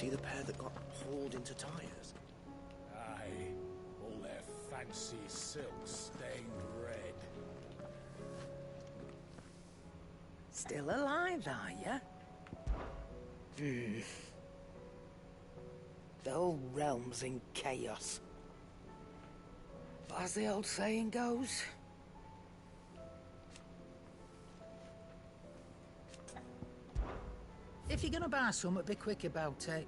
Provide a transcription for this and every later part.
see the pair that got hauled into tyres? Aye, all their fancy silks stained red. Still alive, are ya? The whole realm's in chaos. But as the old saying goes... If you're gonna buy something, be quick about it.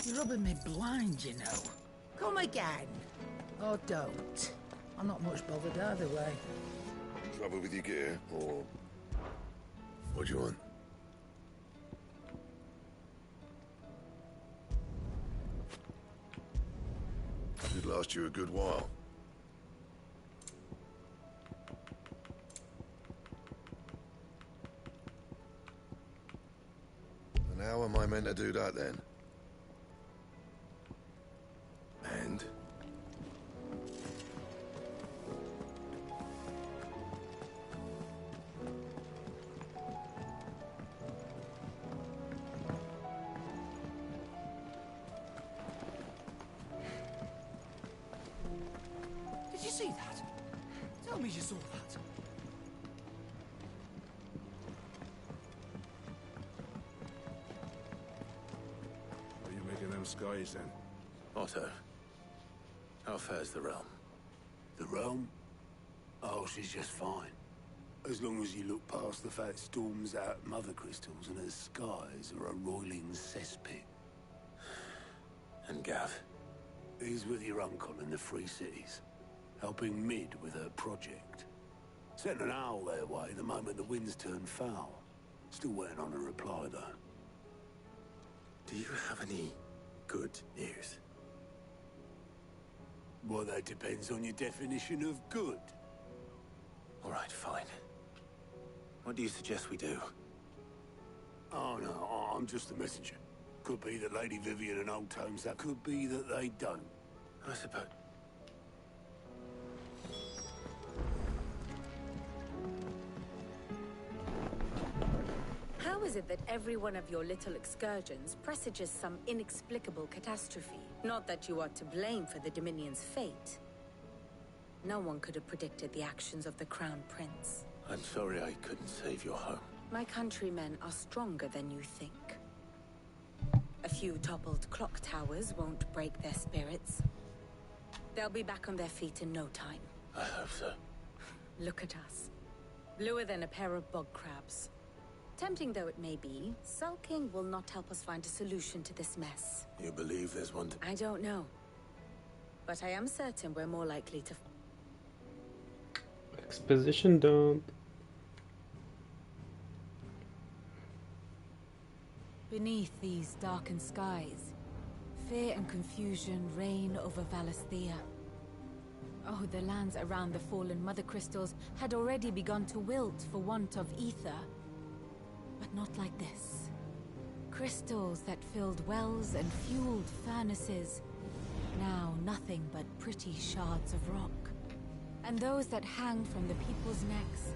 You're rubbing me blind, you know. Come again. Or don't. I'm not much bothered either way. Trouble with your gear, or... What do you want? Should last you a good while. And how am I meant to do that then? And? Did you see that? Tell me you saw that. What are you making them skies then? Otto, how fares the realm? The realm? Oh, she's just fine. As long as you look past the fat storms out mother crystals and her skies are a roiling cesspit. And Gav? He's with your uncle in the Free Cities, helping Mid with her project. Sent an owl their way the moment the winds turned foul. Still waiting on a reply, though. Do you have any good news? Well, that depends on your definition of good. All right, fine. What do you suggest we do? Oh, no, I'm just the messenger. Could be that Lady Vivian and Old Tomes, that could be that they don't. I suppose... How is it that every one of your little excursions presages some inexplicable catastrophe? Not that you are to blame for the Dominion's fate. No one could have predicted the actions of the Crown Prince. I'm sorry I couldn't save your home. My countrymen are stronger than you think. A few toppled clock towers won't break their spirits. They'll be back on their feet in no time. I hope so. Look at us. Bluer than a pair of bog crabs. Tempting though it may be, sulking will not help us find a solution to this mess. You believe there's one to... I don't know. But I am certain we're more likely to... Exposition dump. Beneath these darkened skies, fear and confusion reign over Valisthea. Oh, the lands around the fallen mother crystals had already begun to wilt for want of ether. But not like this. Crystals that filled wells and fueled furnaces, now nothing but pretty shards of rock. And those that hang from the people's necks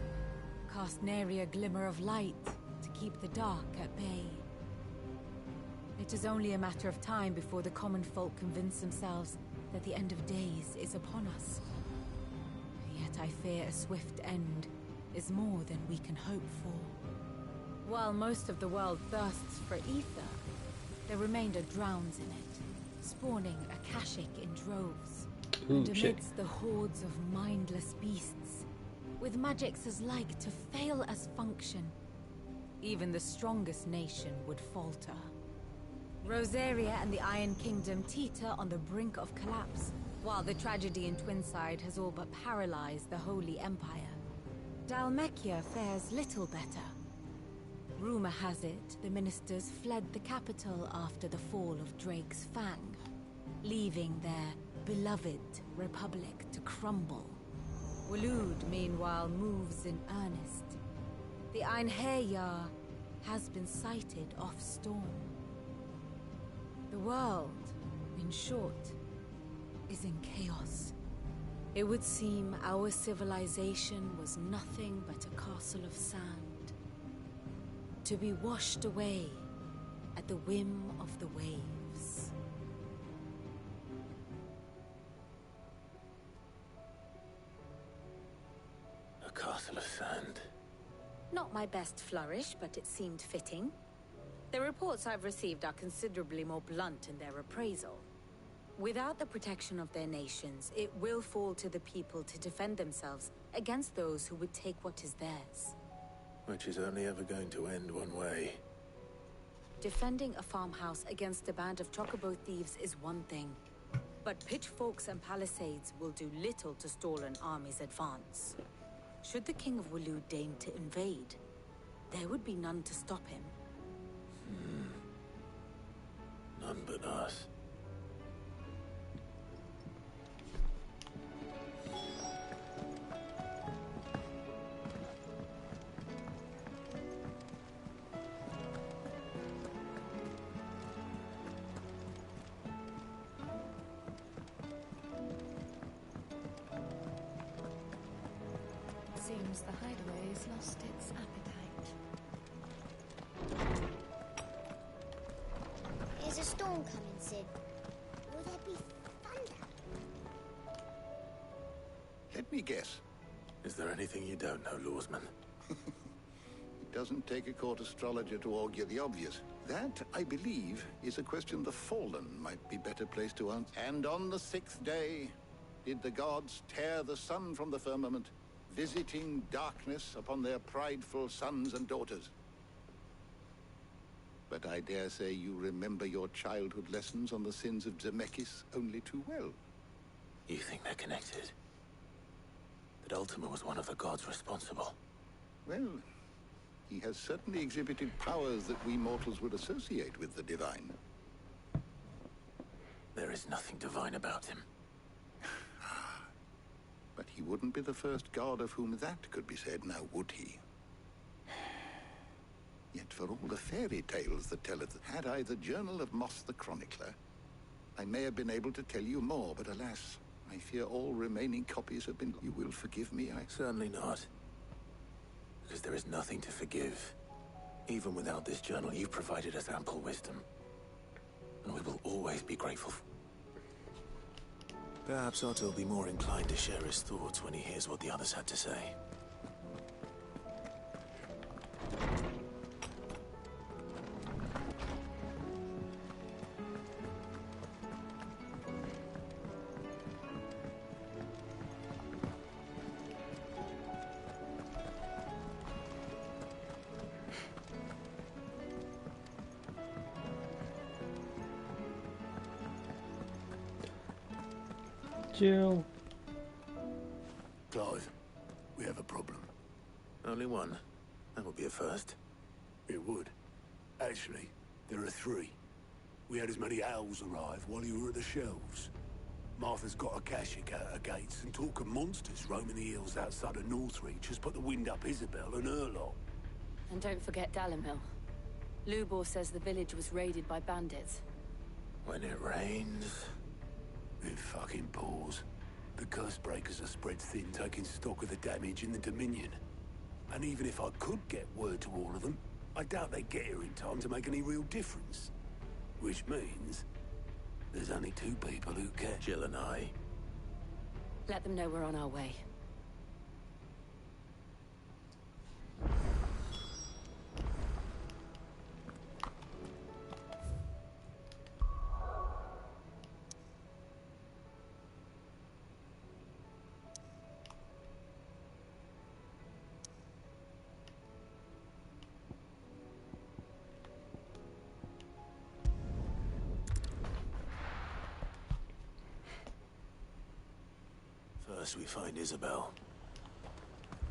cast nary a glimmer of light to keep the dark at bay. It is only a matter of time before the common folk convince themselves that the end of days is upon us. Yet I fear a swift end is more than we can hope for. While most of the world thirsts for ether, the remainder drowns in it, spawning Akashic in droves. And amidst the hordes of mindless beasts, with magics as like to fail as function, even the strongest nation would falter. Rosaria and the Iron Kingdom teeter on the brink of collapse, while the tragedy in Twinside has all but paralyzed the Holy Empire. Dalmekia fares little better. Rumor has it the ministers fled the capital after the fall of Drake's Fang, leaving their beloved republic to crumble. Waloed, meanwhile, moves in earnest. The Einherjar has been sighted off-storm. The world, in short, is in chaos. It would seem our civilization was nothing but a castle of sand, to be washed away at the whim of the waves. A castle of sand. Not my best flourish, but it seemed fitting. The reports I've received are considerably more blunt in their appraisal. Without the protection of their nations, it will fall to the people to defend themselves against those who would take what is theirs. Which is only ever going to end one way. Defending a farmhouse against a band of chocobo thieves is one thing, but pitchforks and palisades will do little to stall an army's advance. Should the King of Waloed deign to invade, there would be none to stop him. None but us. Seems the hideaway has lost its appetite. Is a storm coming, Sid? Will there be thunder? Let me guess. Is there anything you don't know, Lawsman? It doesn't take a court astrologer to augur the obvious. That, I believe, is a question the Fallen might be better placed to answer. And on the 6th day, did the gods tear the sun from the firmament, visiting darkness upon their prideful sons and daughters. But I dare say you remember your childhood lessons on the sins of Zemeckis only too well. You think they're connected? That Ultima was one of the gods responsible? Well, he has certainly exhibited powers that we mortals would associate with the divine. There is nothing divine about him. But he wouldn't be the first god of whom that could be said, now would he? Yet for all the fairy tales that telleth, had I the journal of Moss the Chronicler, I may have been able to tell you more, but alas, I fear all remaining copies have been... You will forgive me, Certainly not. Because there is nothing to forgive. Even without this journal, you've provided us ample wisdom. And we will always be grateful. Perhaps Otto will be more inclined to share his thoughts when he hears what the others had to say. Jill. Clive, we have a problem. Only one. That would be a first. It would. Actually, there are 3. We had as many owls arrive while you were at the shelves. Martha's got a Kashik at her gates, and talk of monsters roaming the hills outside of Northreach has put the wind up Isabel and her lot. And don't forget Dalimil. Lubor says the village was raided by bandits. When it rains... It fucking pours. The curse breakers are spread thin, taking stock of the damage in the Dominion. And even if I could get word to all of them, I doubt they'd get here in time to make any real difference. Which means there's only 2 people who care. Jill and I. Let them know we're on our way. First we find Isabel.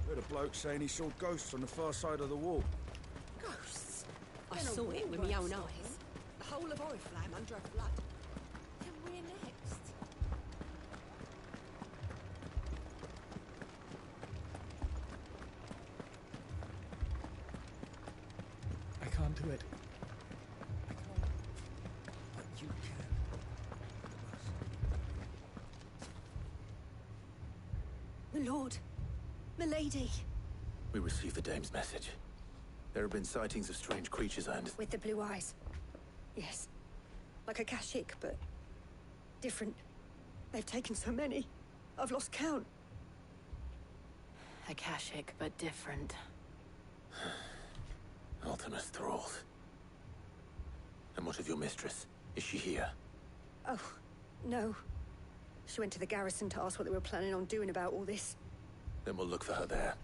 Heard a bloke saying he saw ghosts on the far side of the wall. Ghosts? I saw it with my own eyes. The whole of Oriflamme under a flood. Then we're next. I can't do it. I can't. But you can. lord. Milady. We received the dame's message. There have been sightings of strange creatures and... With the blue eyes. Yes. Like a Kashik, but different. They've taken so many. I've lost count. Akashic, but different. Ultimus thralls. And what of your mistress? Is she here? Oh, no. She went to the garrison to ask what they were planning on doing about all this. Then we'll look for her there.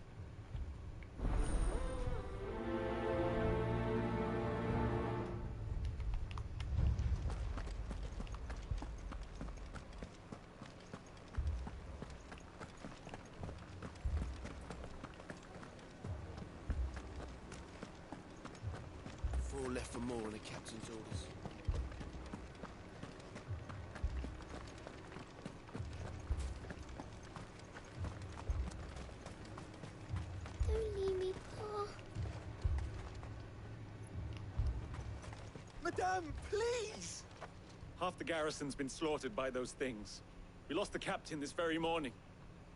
Four left for more on the captain's orders. Don't leave me, Pa. Madame, please! Half the garrison's been slaughtered by those things. We lost the captain this very morning.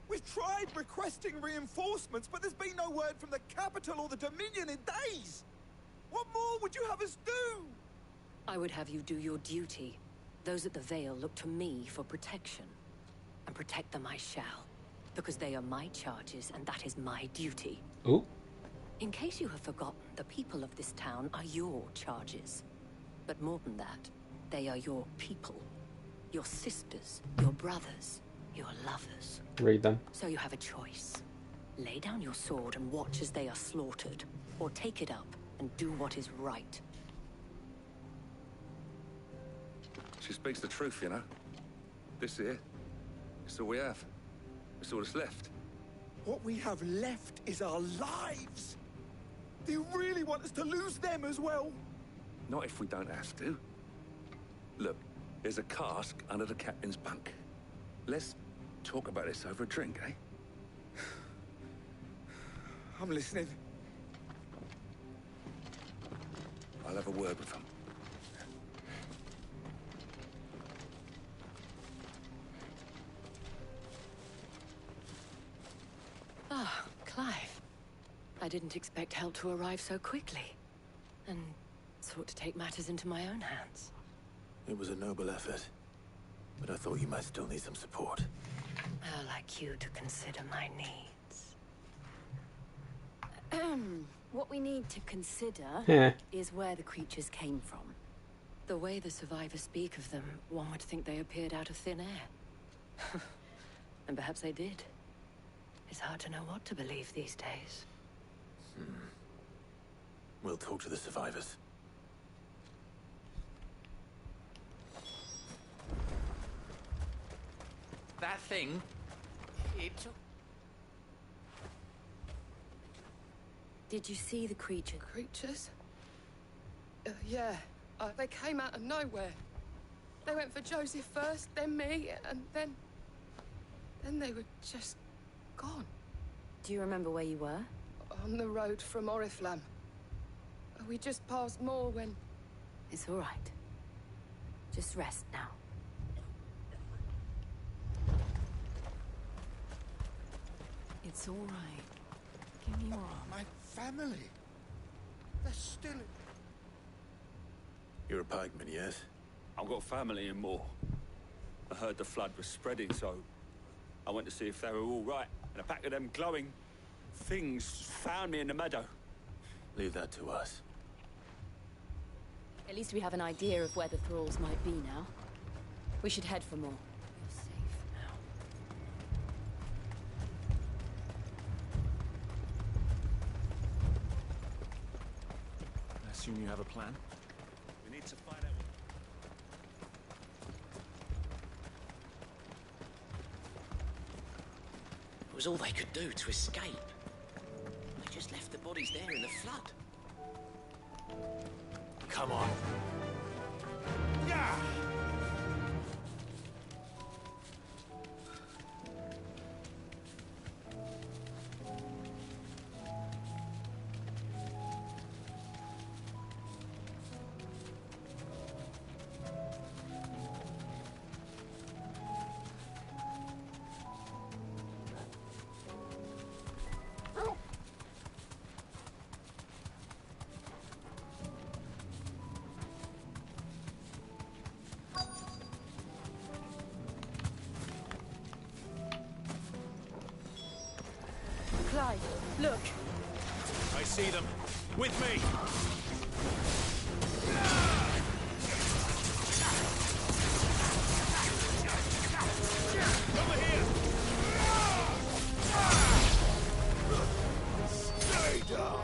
We've tried requesting reinforcements, but there's been no word from the capital or the Dominion in days! What more would you have us do? I would have you do your duty. Those at the Vale look to me for protection. And protect them I shall. Because they are my charges, and that is my duty. Ooh. In case you have forgotten, the people of this town are your charges. But more than that, they are your people. Your sisters, your brothers, your lovers. Read them. So you have a choice. Lay down your sword and watch as they are slaughtered. Or take it up and do what is right. She speaks the truth, you know. This here, it's all we have. It's all that's left. What we have left is our lives! Do you really want us to lose them as well? Not if we don't have to. Look, there's a cask under the captain's bunk. Let's talk about this over a drink, eh? I'm listening. I'll have a word with him. Ah, Clive. I didn't expect help to arrive so quickly. And sought to take matters into my own hands. It was a noble effort. But I thought you might still need some support. I'd like you to consider my needs. What we need to consider is where the creatures came from. The way the survivors speak of them, one would think they appeared out of thin air. And perhaps they did. It's hard to know what to believe these days. We'll talk to the survivors. That thing, it took... Did you see the creature? Creatures? Yeah. They came out of nowhere. They went for Joseph first, then me, and then... Then they were just gone. Do you remember where you were? On the road from Oriflamme. We just passed Moor when... It's all right. Just rest now. It's all right. Give me your arm. My family. They're still... You're a pikeman, yes? I've got family in Moor. I heard the flood was spreading, so I went to see if they were all right. And a pack of them glowing things found me in the meadow. Leave that to us. At least we have an idea of where the thralls might be now. We should head for more. You're safe now. I assume you have a plan? We need to find out. It was all they could do to escape. They just left the bodies there in the flood. Come on. Yeah! side. Look. I see them. With me! Over here! Stay down!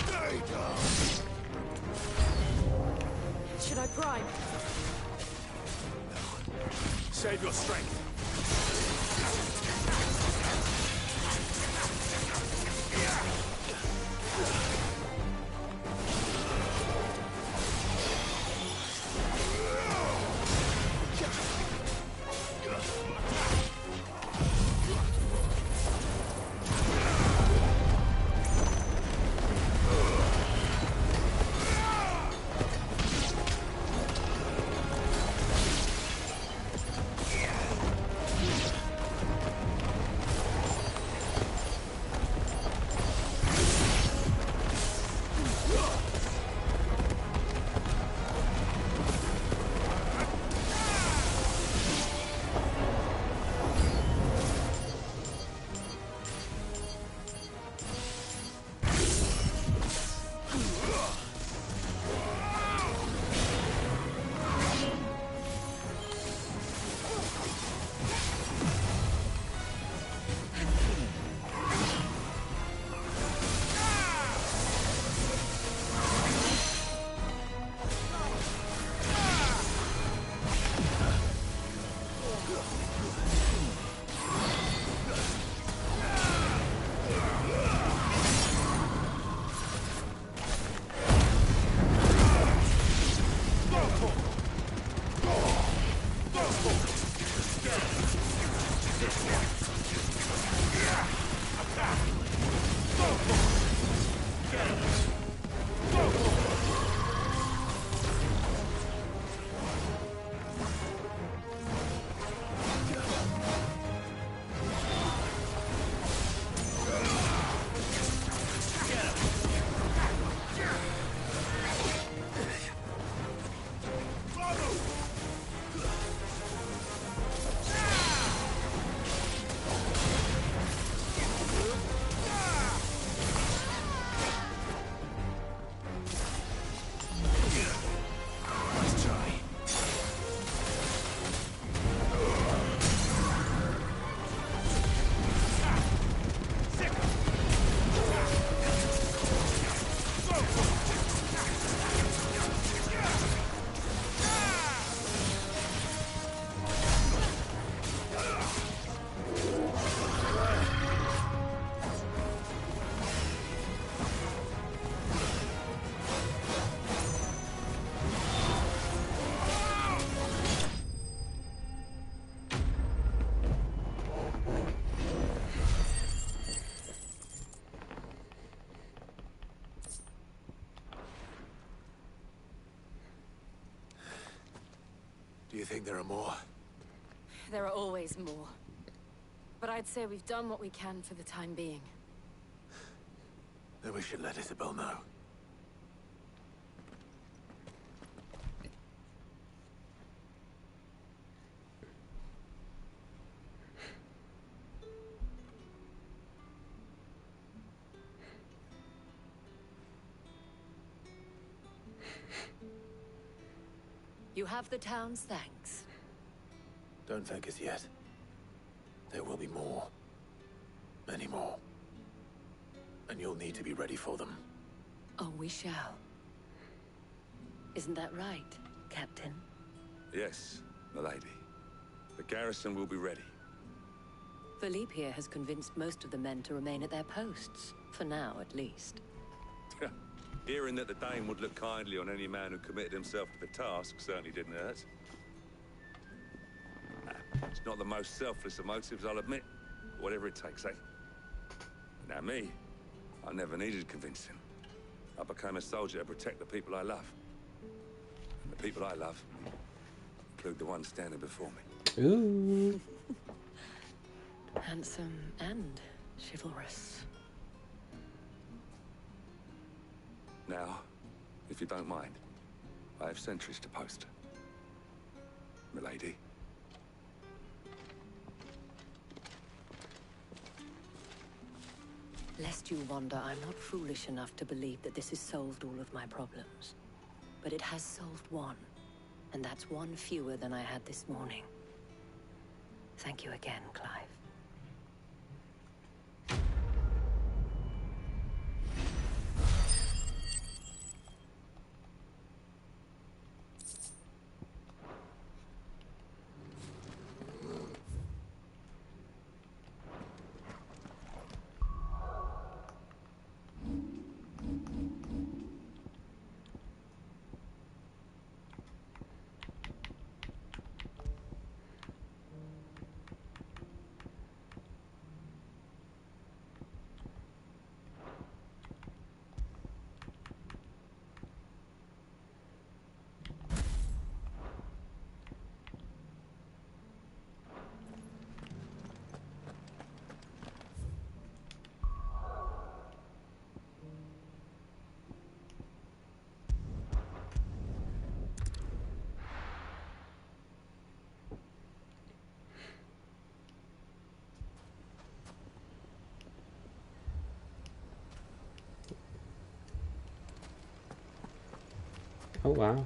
Stay down! Should I prime? Save your strength. Do you think there are more? There are always more. But I'd say we've done what we can for the time being. Then we should let Isabel know. You have the town's thanks. Don't thank us yet. There will be more. Many more. And you'll need to be ready for them. Oh, we shall. Isn't that right, Captain? Yes, milady. The garrison will be ready. Philippe here has convinced most of the men to remain at their posts. For now, at least. Hearing that the Dane would look kindly on any man who committed himself to the task certainly didn't hurt. It's not the most selfless of motives, I'll admit. Whatever it takes, eh? Now me, I never needed convincing. I became a soldier to protect the people I love. And the people I love include the ones standing before me. Ooh. Handsome and chivalrous. Now, if you don't mind, I have sentries to post. Milady. Lest you wonder, I'm not foolish enough to believe that this has solved all of my problems. But it has solved one, and that's one fewer than I had this morning. Thank you again, Clive. Oh wow.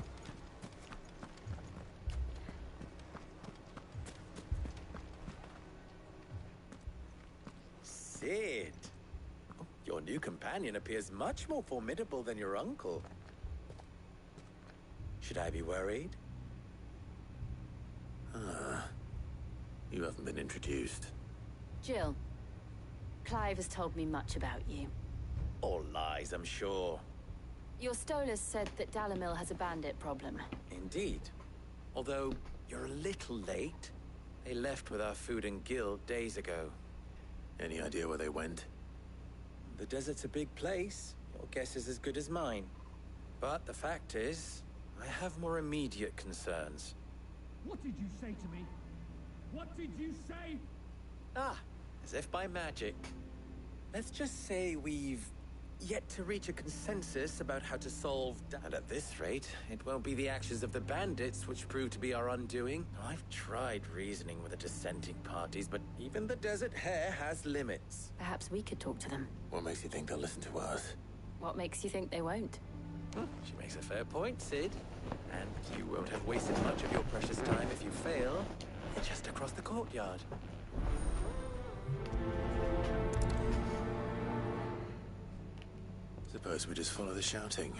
Sid! Your new companion appears much more formidable than your uncle. Should I be worried? You haven't been introduced. Jill, Clive has told me much about you. All lies, I'm sure. Your Stolas said that Dalamil has a bandit problem. Indeed. Although, you're a little late. They left with our food and guild days ago. Any idea where they went? The desert's a big place. Your guess is as good as mine. But the fact is, I have more immediate concerns. What did you say to me? What did you say? Ah, as if by magic. Let's just say we've yet to reach a consensus about how to solve... And at this rate, it won't be the actions of the bandits which prove to be our undoing. I've tried reasoning with the dissenting parties, but even the desert hare has limits. Perhaps we could talk to them. What makes you think they'll listen to us? What makes you think they won't? She makes a fair point, Sid. And you won't have wasted much of your precious time if you fail. They're just across the courtyard. Suppose we just follow the shouting.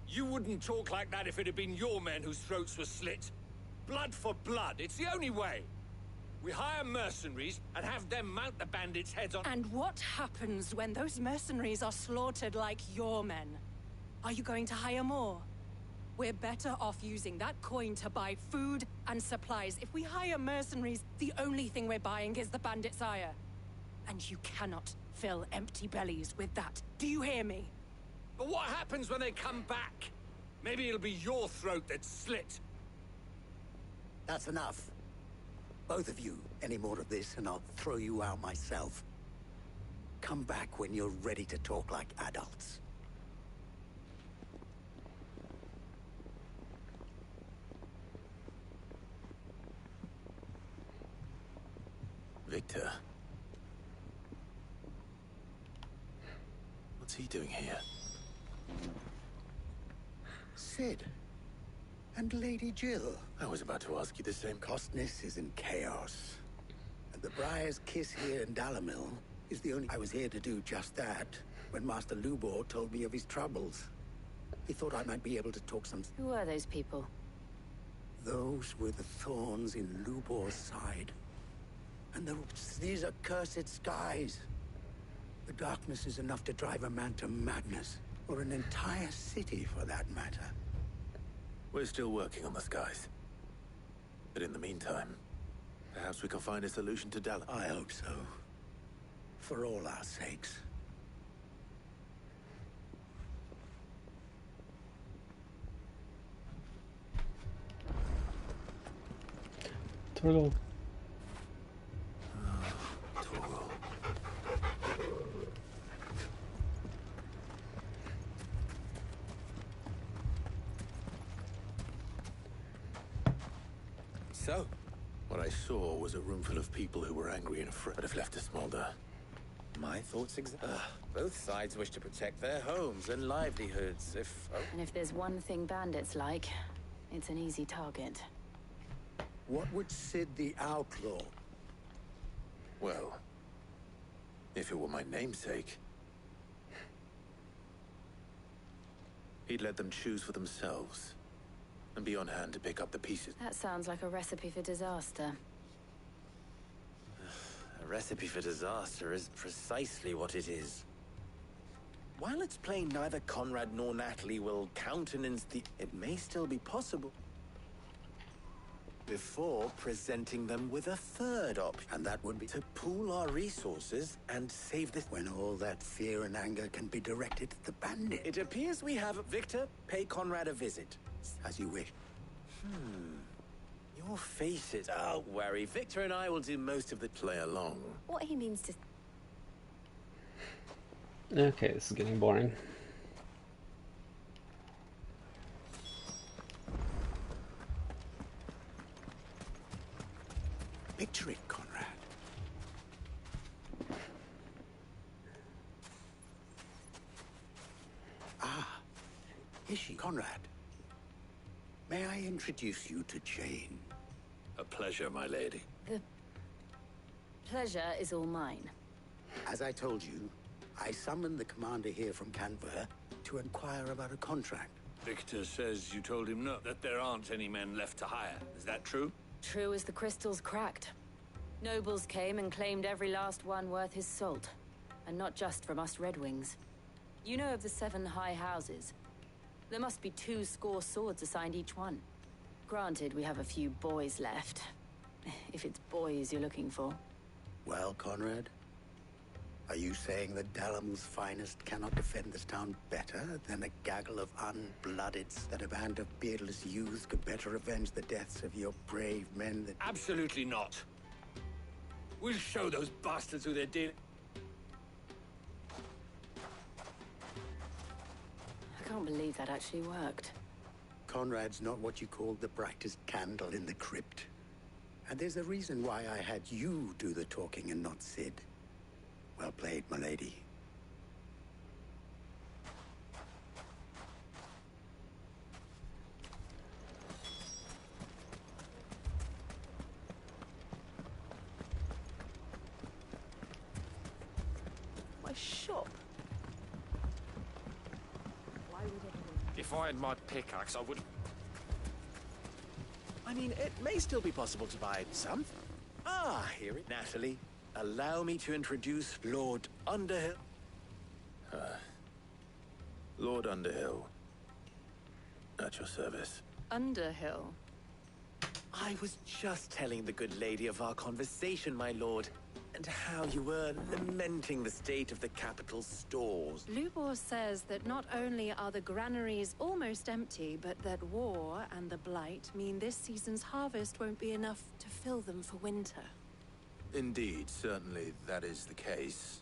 You wouldn't talk like that if it had been your men whose throats were slit. Blood for blood, it's the only way. We hire mercenaries and have them mount the bandits' heads on... And what happens when those mercenaries are slaughtered like your men? Are you going to hire more? We're better off using that coin to buy food and supplies. If we hire mercenaries, the only thing we're buying is the bandits' ire. And you cannot fill empty bellies with that. Do you hear me? But what happens when they come back? Maybe it'll be your throat that's slit. That's enough. Both of you, any more of this and I'll throw you out myself. Come back when you're ready to talk like adults. Victor. What's he doing here? Sid. And Lady Jill. I was about to ask you the same. Costness is in chaos. And the Briar's kiss here in Dalamil is the only... I was here to do just that when Master Lubor told me of his troubles. He thought I might be able to talk some... Who are those people? Those were the thorns in Lubor's side. And these are cursed skies. The darkness is enough to drive a man to madness. Or an entire city, for that matter. We're still working on the skies. But in the meantime, perhaps we can find a solution to Dalamil. I hope so. For all our sakes. Turtle. so? What I saw was a room full of people who were angry and afraid, but have left to smolder. My thoughts both sides wish to protect their homes and livelihoods, And if there's one thing bandits like, it's an easy target. What would Sid the Outlaw? Well, if it were my namesake, he'd let them choose for themselves and be on hand to pick up the pieces. That sounds like a recipe for disaster. A recipe for disaster is precisely what it is. While it's plain neither Conrad nor Natalie will countenance it may still be possible before presenting them with a third option. And that would be to pool our resources and save this. When all that fear and anger can be directed at the bandit. It appears we have Victor pay Conrad a visit. As you wish. Your faces. Don't worry. Victor and I will do most of the play along. What he means to... Okay, this is getting boring. Picture it, Conrad. Ah, is she? Conrad. May I introduce you to Jane? A pleasure, my lady. The pleasure is all mine. As I told you, I summoned the commander here from Canberra to inquire about a contract. Victor says you told him no, that there aren't any men left to hire. Is that true? True as the crystals cracked. Nobles came and claimed every last one worth his salt. And not just from us Red Wings. You know of the 7 high houses. There must be 2 swords assigned each one. Granted, we have a few boys left. If it's boys you're looking for. Well, Conrad, are you saying that Dalam's finest cannot defend this town better than a gaggle of unblooded, that a band of beardless youths could better avenge the deaths of your brave men that... Absolutely not. We'll show those bastards who they're dealing... I can't believe that actually worked. Conrad's not what you call the brightest candle in the crypt. And there's a reason why I had you do the talking and not Sid. Well played, my lady. My shop. If I had my pickaxe, I would... I mean, it may still be possible to buy some. Ah, here it. Natalie, allow me to introduce Lord Underhill. Lord Underhill. At your service. Underhill? I was just telling the good lady of our conversation, my lord, and how you were lamenting the state of the capital's stores. Lubor says that not only are the granaries almost empty, but that war and the Blight mean this season's harvest won't be enough to fill them for winter. Indeed, certainly that is the case.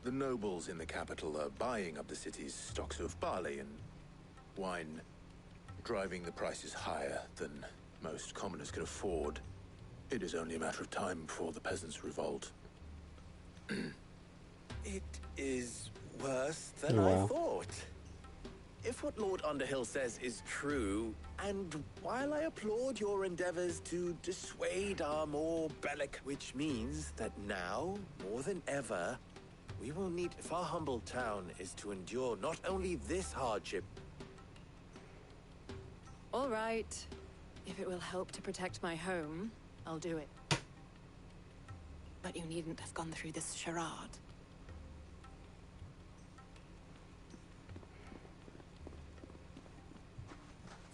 The nobles in the capital are buying up the city's stocks of barley and wine, driving the prices higher than most commoners can afford. It is only a matter of time before the peasants revolt. It is worse than I thought. If what Lord Underhill says is true, and while I applaud your endeavors to dissuade our more bellic, which means that now, more than ever, we will need, if our humble town is to endure not only this hardship. All right. If it will help to protect my home, I'll do it. But you needn't have gone through this charade.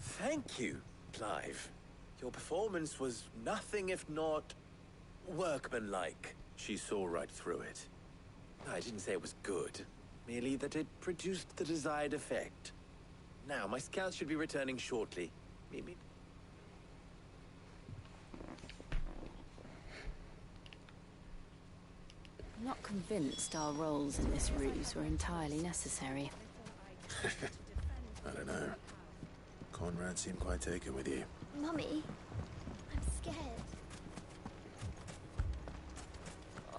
Thank you, Clive. Your performance was nothing if not workmanlike. She saw right through it. I didn't say it was good, merely that it produced the desired effect. Now, my scouts should be returning shortly. Meet me. I'm not convinced our roles in this ruse were entirely necessary. I don't know. Conrad seemed quite taken with you. Mummy, I'm scared.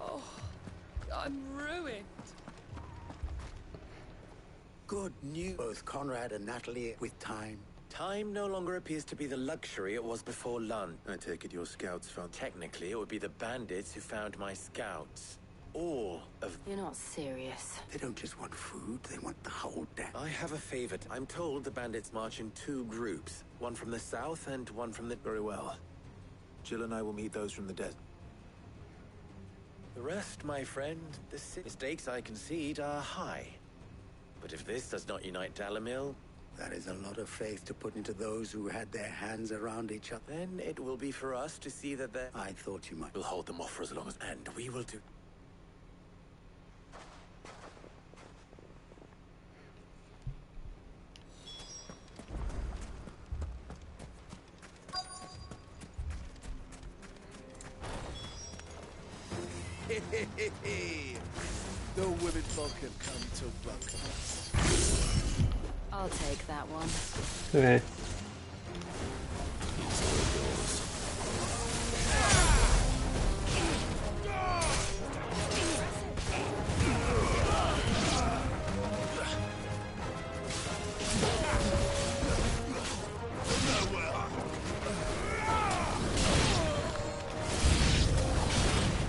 Oh, I'm ruined. Good news. Both Conrad and Natalie with time. Time no longer appears to be the luxury it was before Lund. I take it your scouts found... Technically, it would be the bandits who found my scouts. All of... You're not serious. They don't just want food, they want the whole damn... I have a favor. I'm told the bandits march in 2 groups. One from the south and one from the... Very well. Jill and I will meet those from the desert. The rest, my friend, the stakes I concede are high. But if this does not unite Dalamil... That is a lot of faith to put into those who had their hands around each other. Then it will be for us to see that they... I thought you might... We'll hold them off for as long as... And we will do... The women folk have come to welcome us. I'll take that one. Okay.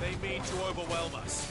They mean to overwhelm us.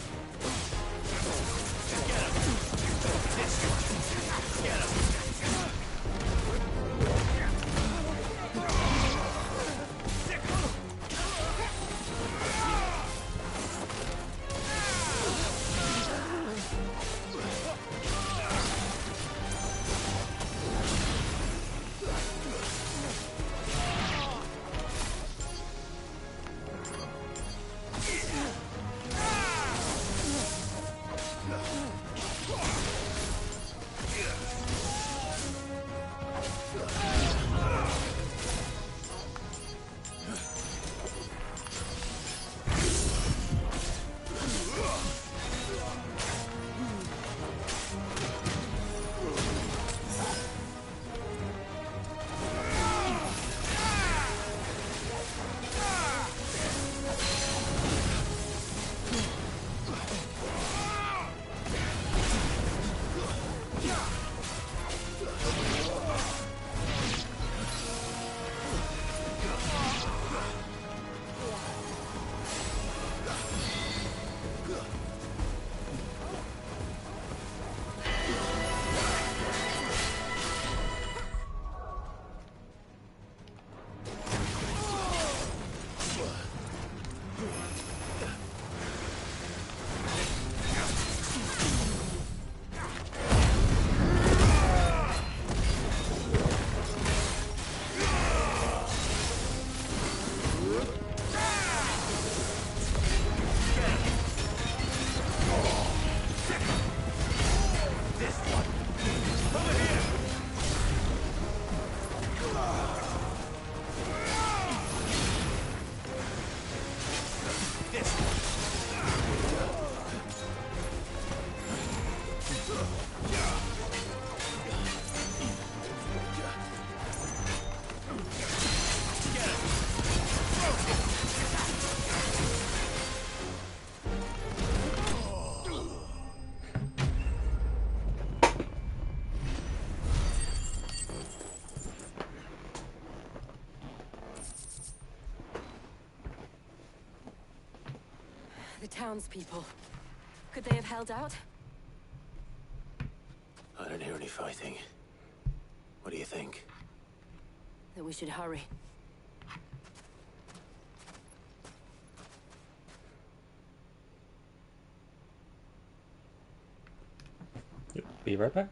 The townspeople. Could they have held out? I don't hear any fighting. What do you think? That we should hurry. Be right back.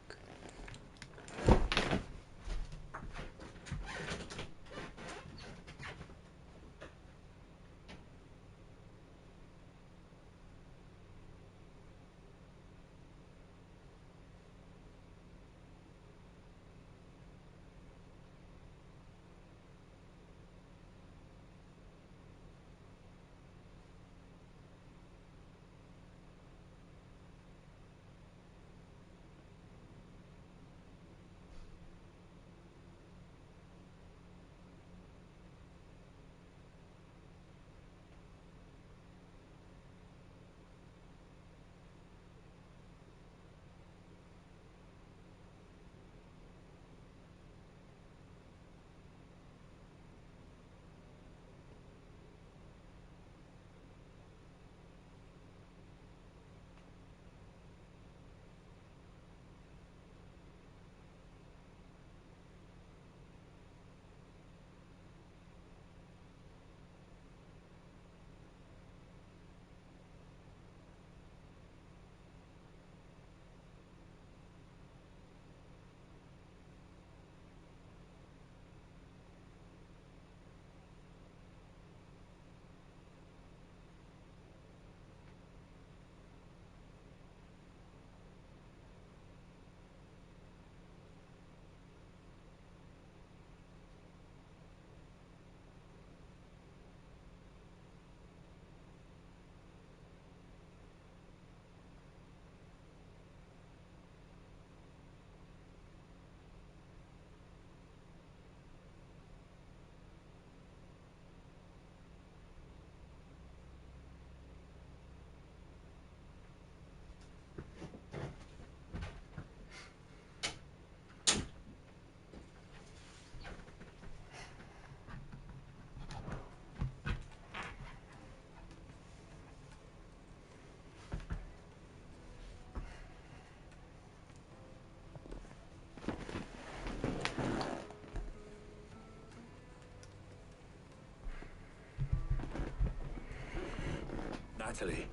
Natalie,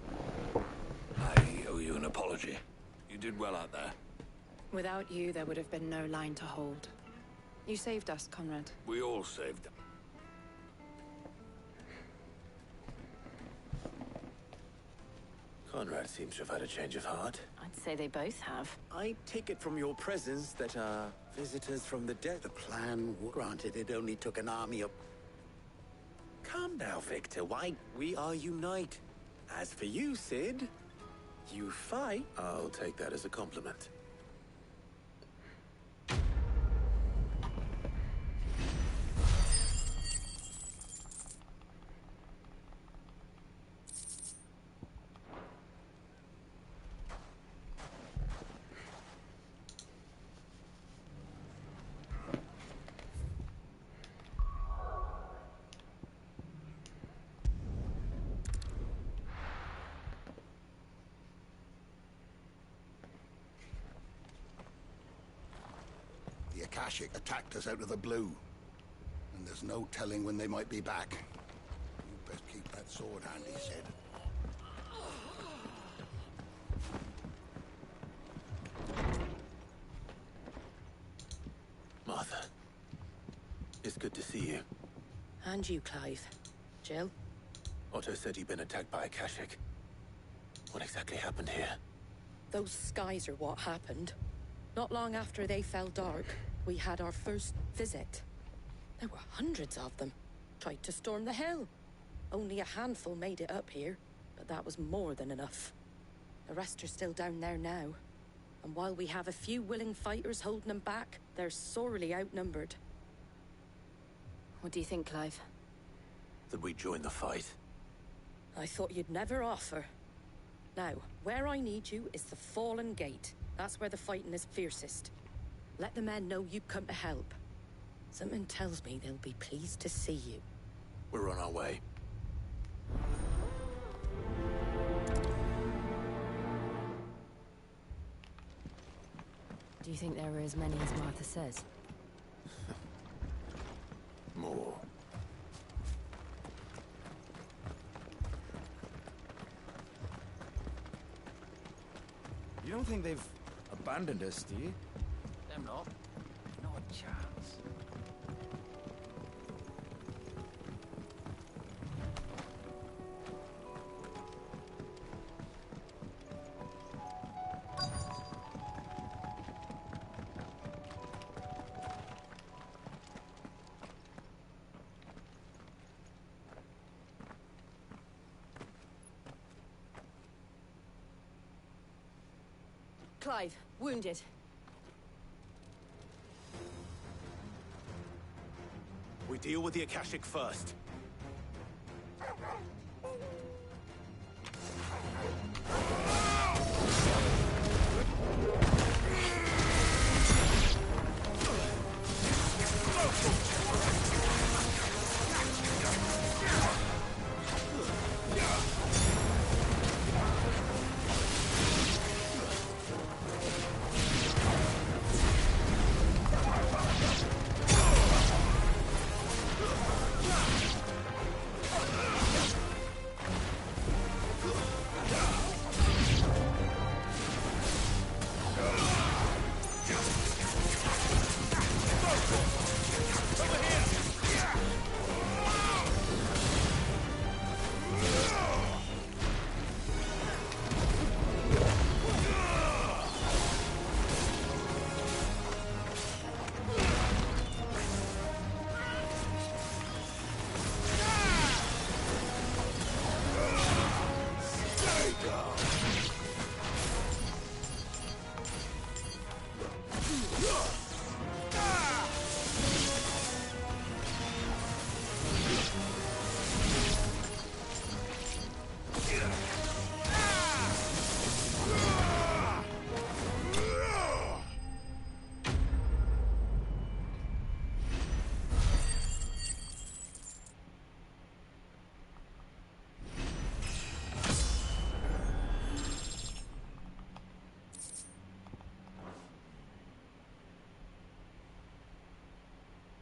I owe you an apology. You did well out there. Without you, there would have been no line to hold. You saved us, Conrad. We all saved. Conrad seems to have had a change of heart. I'd say they both have. I take it from your presence that visitors from the dead. The plan, granted, it only took an army of... Calm now, Victor. Why, we are unite. As for you, Sid, you fight. I'll take that as a compliment. The Akashic attacked us out of the blue. And there's no telling when they might be back. You best keep that sword handy, Sid. Martha, it's good to see you. And you, Clive. Jill? Otto said you'd been attacked by Akashic. What exactly happened here? Those skies are what happened. Not long after they fell dark, we had our first visit. There were hundreds of them. Tried to storm the hill. Only a handful made it up here, but that was more than enough. The rest are still down there now. And while we have a few willing fighters holding them back, they're sorely outnumbered. What do you think, Clive? That we join the fight? I thought you'd never offer. Now, where I need you is the Fallen Gate. That's where the fighting is fiercest. Let the men know you've come to help. Something tells me they'll be pleased to see you. We're on our way. Do you think there are as many as Martha says? More. You don't think they've abandoned us, do you? Them not. Not a chance. Clive, wounded. We deal with the Akashic first.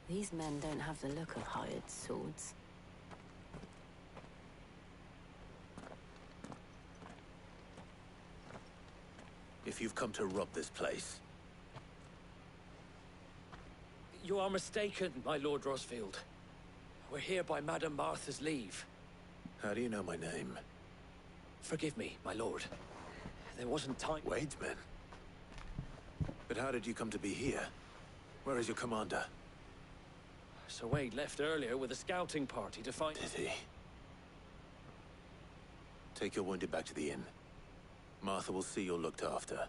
These men don't have the look of hired swords. if you've come to rob this place. You are mistaken, my Lord Rosfield. We're here by Madame Martha's leave. How do you know my name? Forgive me, my lord. There wasn't time... Wade's men? But how did you come to be here? Where is your commander? Sir Wade left earlier with a scouting party to find... Did he? Take your wounded back to the inn. Martha will see you're looked after.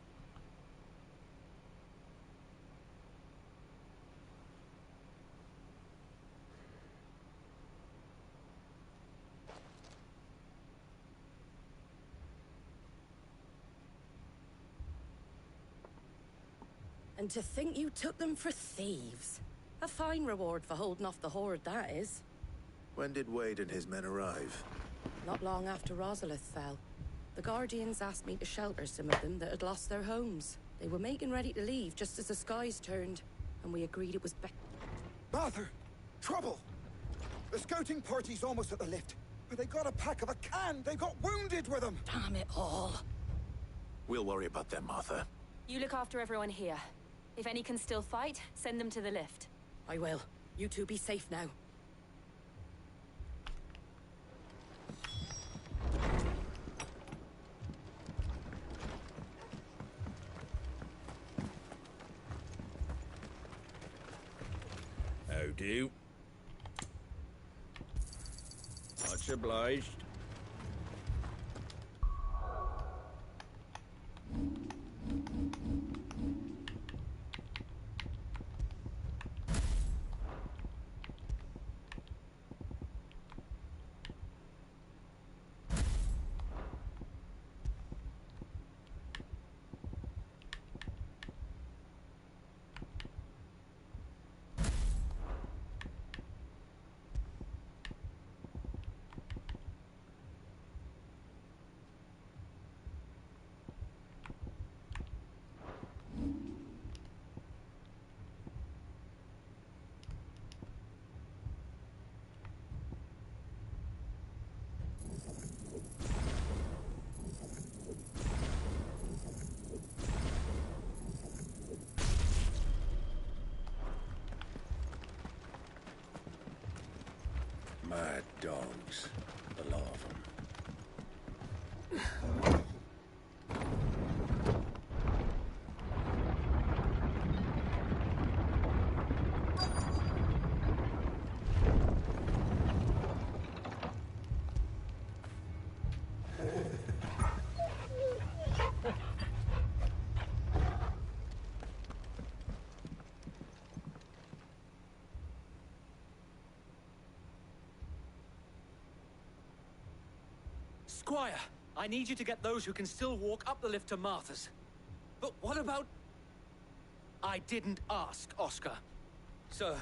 And to think you took them for thieves. A fine reward for holding off the horde, that is. When did Wade and his men arrive? Not long after Rosalith fell. The Guardians asked me to shelter some of them that had lost their homes. They were making ready to leave just as the skies turned, and we agreed it was best. Martha! Trouble! The scouting party's almost at the lift. But they got a pack of a can! They got wounded with them! Damn it all! We'll worry about them, Martha. You look after everyone here. If any can still fight, send them to the lift. I will. You two be safe now. How do? Much obliged. Mad dogs, the lot of them. Squire, I need you to get those who can still walk up the lift to Martha's. But what about... I didn't ask, Oscar. Sir.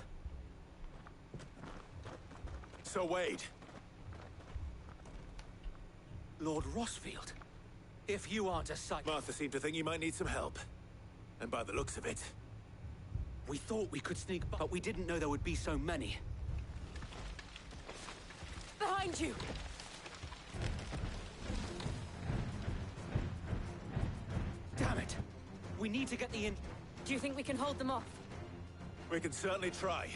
Sir Wade. Lord Rosfield. If you aren't a sight... Martha seemed to think you might need some help. And by the looks of it... We thought we could sneak by, but we didn't know there would be so many. Behind you! Damn it! We need to get the inn. Do you think we can hold them off? We can certainly try.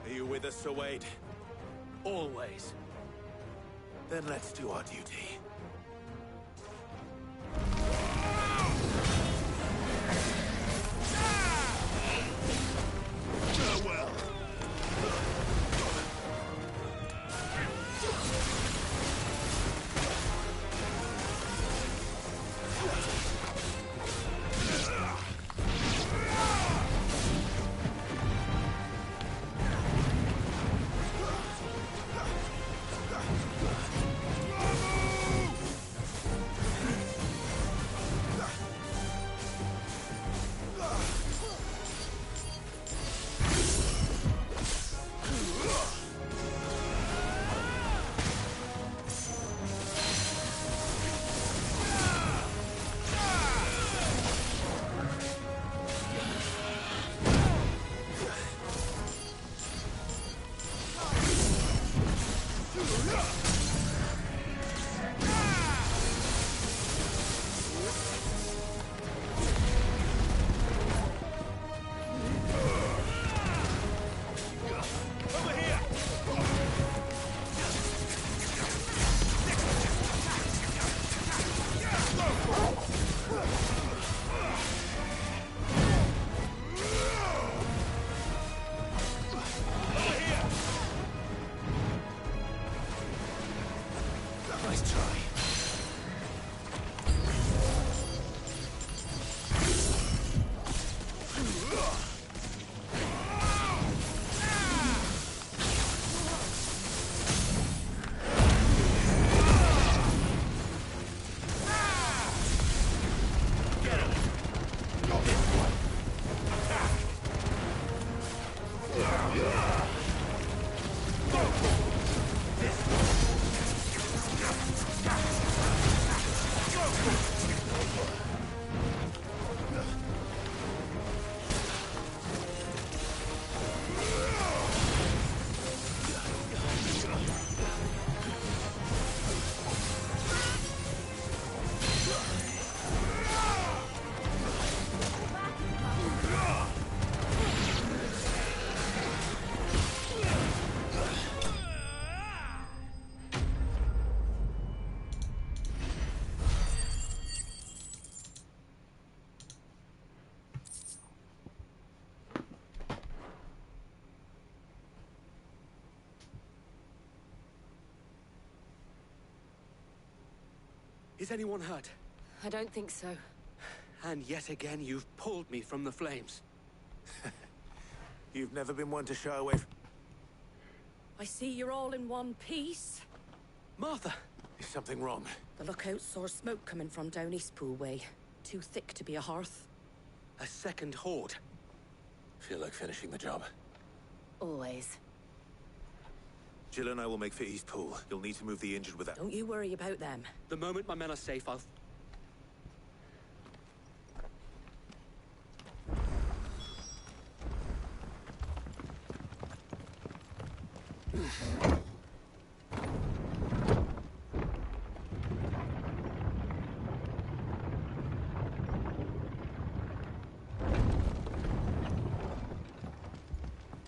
Are you with us, Sir Wade? Always. Then let's do our duty. Farewell. Is anyone hurt? I don't think so. And yet again, you've pulled me from the flames. You've never been one to shy away from... I see you're all in one piece. Martha! Is something wrong? The lookout saw smoke coming from down Eastpool way. Too thick to be a hearth. A second horde. Feel like finishing the job. Always. Jill and I will make for Eastpool. You'll need to move the injured without... Don't you worry about them. The moment my men are safe, I'll...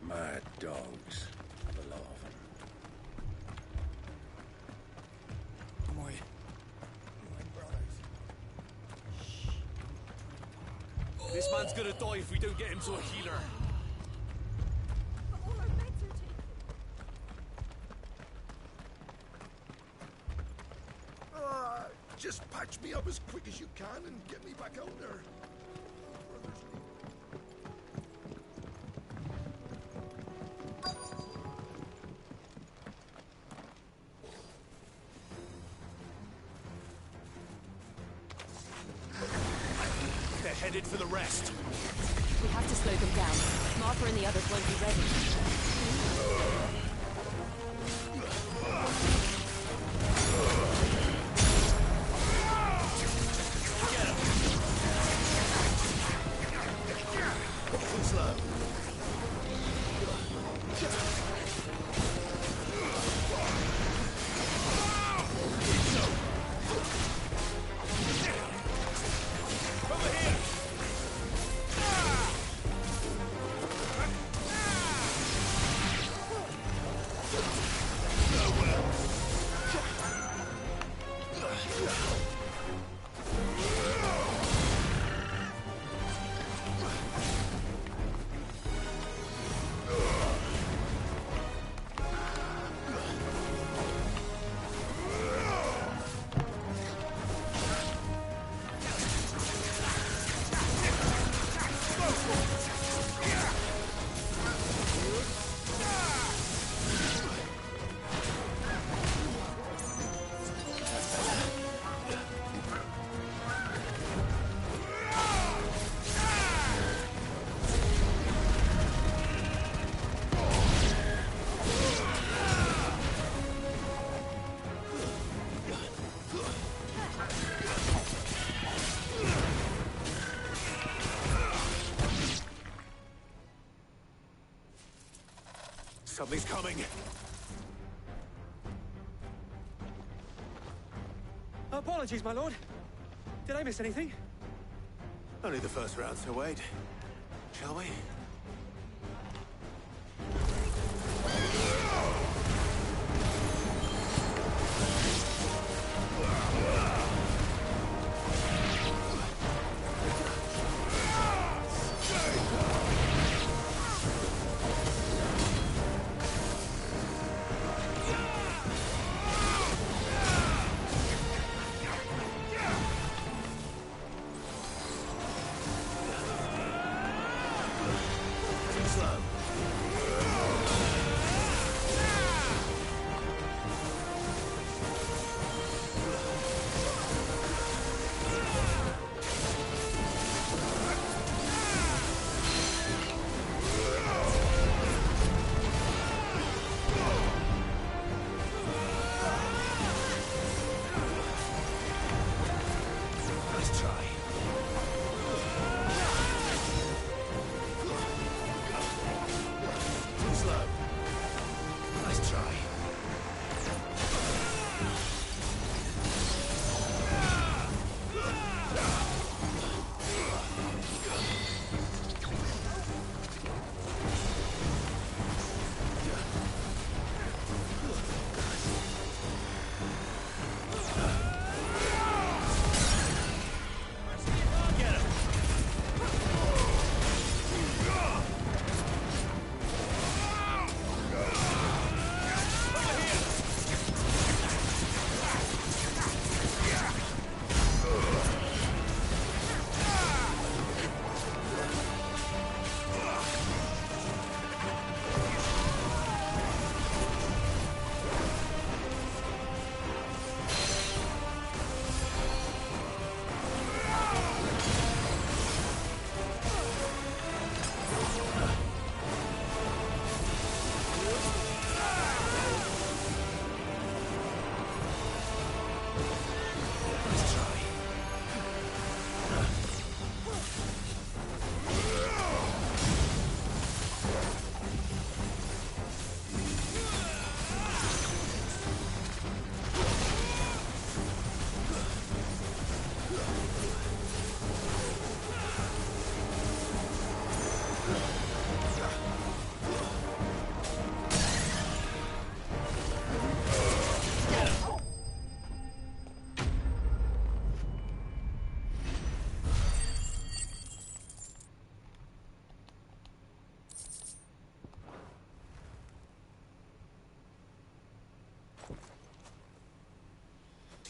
Mad dogs. The lot of them. This man's gonna die if we don't get him to a healer. Just patch me up as quick as you can and get me back out there. They're headed for the rest. We have to slow them down. Martha and the others won't be ready. Something's coming. Apologies, my lord. Did I miss anything? Only the first round, so wait. Shall we?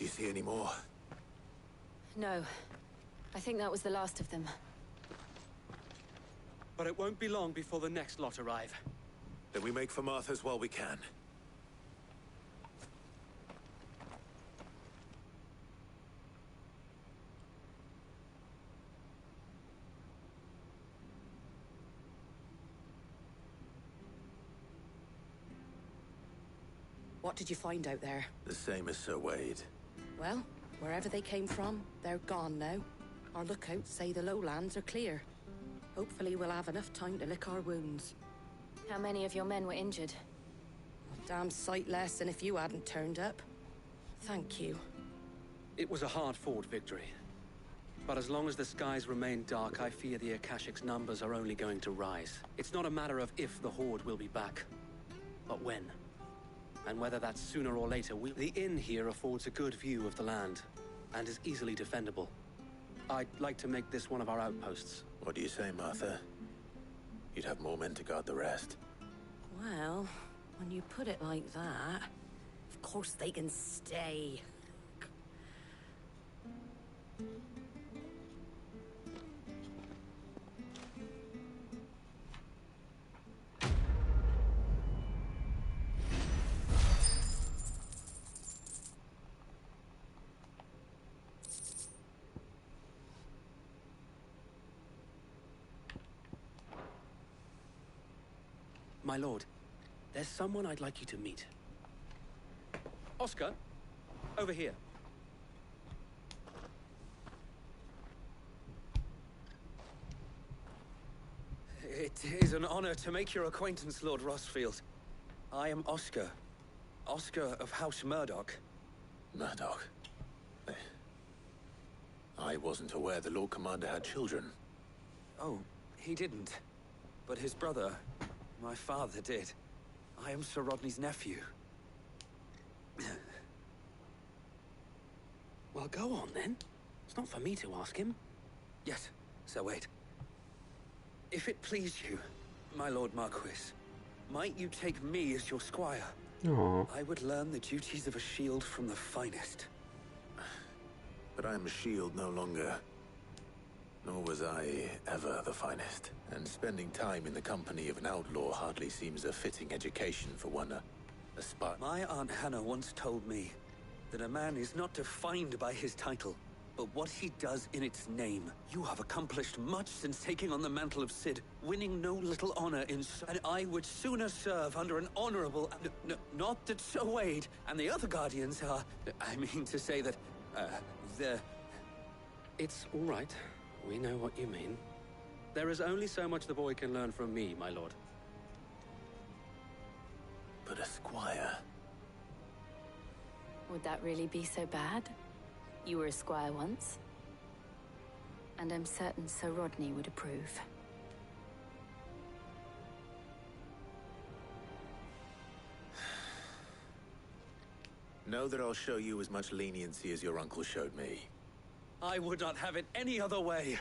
you see any more? No. I think that was the last of them. But it won't be long before the next lot arrive. Then we make for Martha's while we can. What did you find out there? The same as Sir Wade. Well, wherever they came from, they're gone now. Our lookouts say the lowlands are clear. Hopefully we'll have enough time to lick our wounds. How many of your men were injured? A damn sight less than if you hadn't turned up. Thank you. It was a hard-fought victory. But as long as the skies remain dark, I fear the Akashic's numbers are only going to rise. It's not a matter of if the Horde will be back, but when. And whether that's sooner or later, the inn here affords a good view of the land, and is easily defendable. I'd like to make this one of our outposts. What do you say, Martha? You'd have more men to guard the rest. Well, when you put it like that, of course they can stay. My lord, there's someone I'd like you to meet. Oscar, over here. It is an honor to make your acquaintance, Lord Rossfield. I am Oscar. Oscar of House Murdoch. Murdoch? I wasn't aware the Lord Commander had children. Oh, he didn't. But his brother, my father, did. I am Sir Rodney's nephew. Well, go on, then. It's not for me to ask him. Yes, Sir Wade. If it please you, my Lord Marquis, might you take me as your squire? Aww. I would learn the duties of a shield from the finest. But I am a shield no longer. Nor was I ever the finest. And spending time in the company of an outlaw hardly seems a fitting education for one aspire. My Aunt Hannah once told me that a man is not defined by his title, but what he does in its name. You have accomplished much since taking on the mantle of Cid, winning no little honor in... And I would sooner serve under an honorable... not that Sir Wade and the other guardians are... I mean to say that... they're... It's all right. We know what you mean. There is only so much the boy can learn from me, my lord. But a squire... Would that really be so bad? You were a squire once. And I'm certain Sir Rodney would approve. Know that I'll show you as much leniency as your uncle showed me. I would not have it any other way.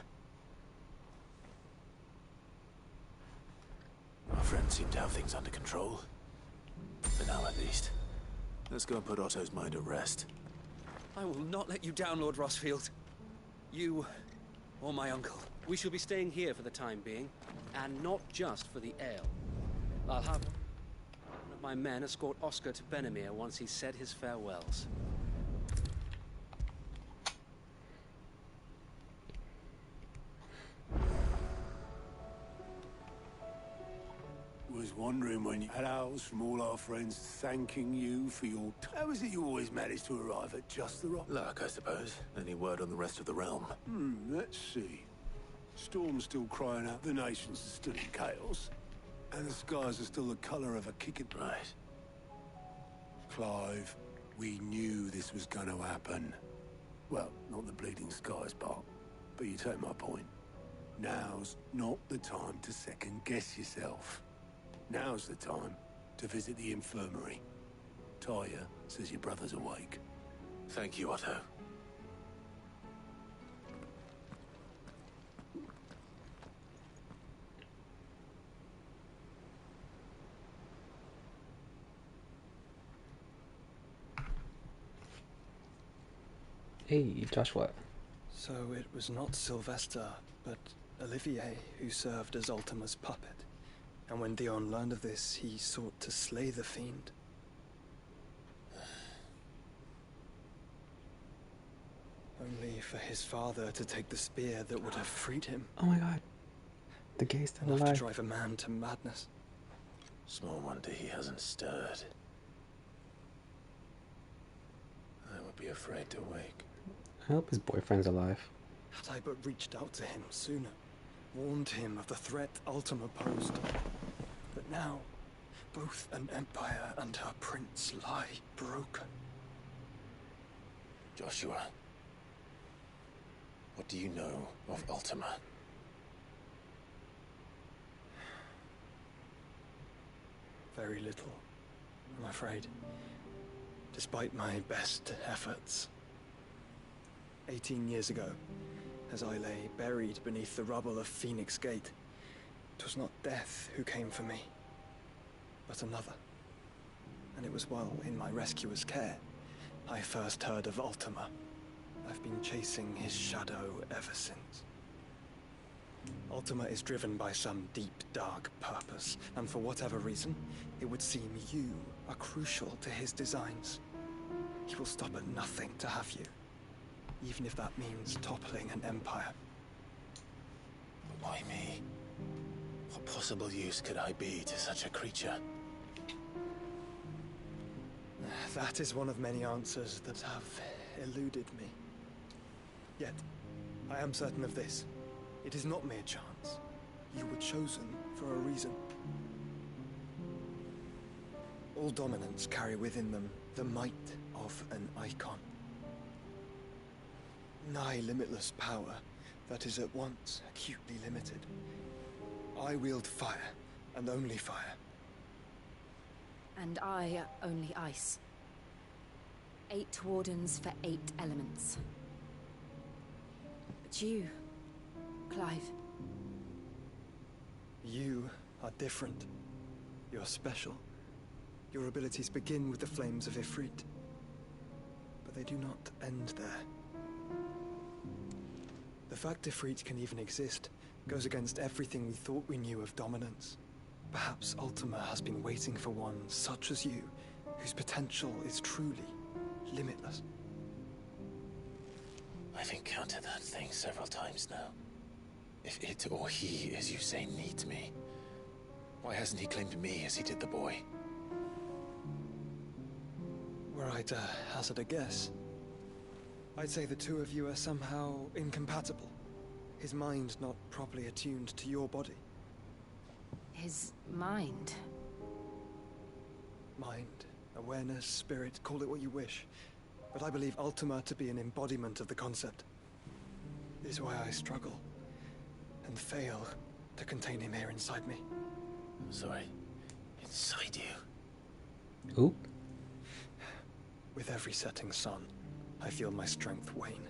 Our friends seem to have things under control. For now, at least. Let's go and put Otto's mind at rest. I will not let you down, Lord Rossfield. You, or my uncle. We shall be staying here for the time being, and not just for the ale. I'll have one of my men escort Oscar to Benimir once he's said his farewells. Was wondering when you had owls from all our friends thanking you for your... How is it you always manage to arrive at just the right... Luck, I suppose. Any word on the rest of the realm? Let's see. Storm's still crying out the nations are still in chaos. And the skies are still the colour of a kicking... Right. Clive, we knew this was going to happen. Well, not the bleeding skies part, but you take my point. Now's not the time to second-guess yourself. Now's the time to visit the infirmary. Talia says your brother's awake. Thank you, Otto. Hey, Joshua. So it was not Sylvester, but Olivier who served as Ultima's puppet. And when Dion learned of this, he sought to slay the fiend. Only for his father to take the spear that would have freed him. Oh my god. The gay's still Enough alive. to drive a man to madness. Small wonder he hasn't stirred. I would be afraid to wake. I hope his boyfriend's alive. Had I but reached out to him sooner, warned him of the threat Ultima posed. But now, both an empire and her prince lie broken. Joshua, what do you know of Ultima? Very little, I'm afraid. Despite my best efforts. 18 years ago, as I lay buried beneath the rubble of Phoenix Gate, it was not death who came for me, but another. And it was while in my rescuer's care, I first heard of Ultima. I've been chasing his shadow ever since. Ultima is driven by some deep, dark purpose, and for whatever reason, it would seem you are crucial to his designs. He will stop at nothing to have you, even if that means toppling an empire. But why me? What possible use could I be to such a creature? That is one of many answers that have eluded me. Yet, I am certain of this. It is not mere chance. You were chosen for a reason. All dominants carry within them the might of an icon. Nigh limitless power that is at once acutely limited. I wield fire, and only fire. And I only ice. 8 wardens for 8 elements. But you, Clive. You are different. You're special. Your abilities begin with the flames of Ifrit. But they do not end there. The fact Ifrit can even exist goes against everything we thought we knew of dominance. Perhaps Ultima has been waiting for one such as you, whose potential is truly limitless. I've encountered that thing several times now. If it or he, as you say, needs me, why hasn't he claimed me as he did the boy? Were I to hazard a guess, I'd say the two of you are somehow incompatible. His mind not properly attuned to your body. His mind? Mind, awareness, spirit, call it what you wish. But I believe Ultima to be an embodiment of the concept. It is why I struggle and fail to contain him here inside me. Sorry, inside you? Ooh. With every setting sun, I feel my strength wane.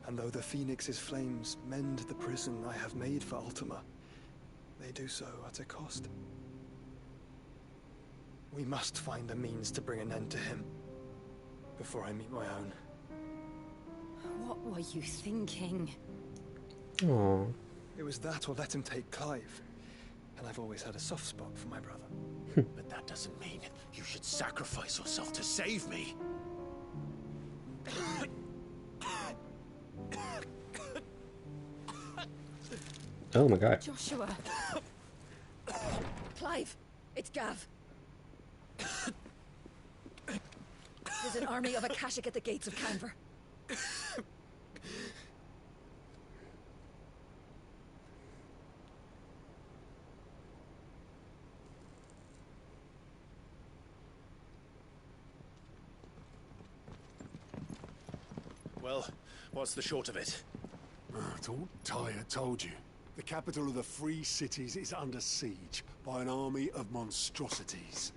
And though the Phoenix's flames mend the prison I have made for Ultima, they do so at a cost. We must find a means to bring an end to him before I meet my own. What were you thinking? Aww. It was that or let him take Clive. And I've always had a soft spot for my brother. But that doesn't mean you should sacrifice yourself to save me. Oh my god. Joshua. Clive, it's Gav. There's an army of Akashic at the gates of Canver. Well, what's the short of it? It's all Tyre told you. The capital of the Free Cities is under siege by an army of monstrosities.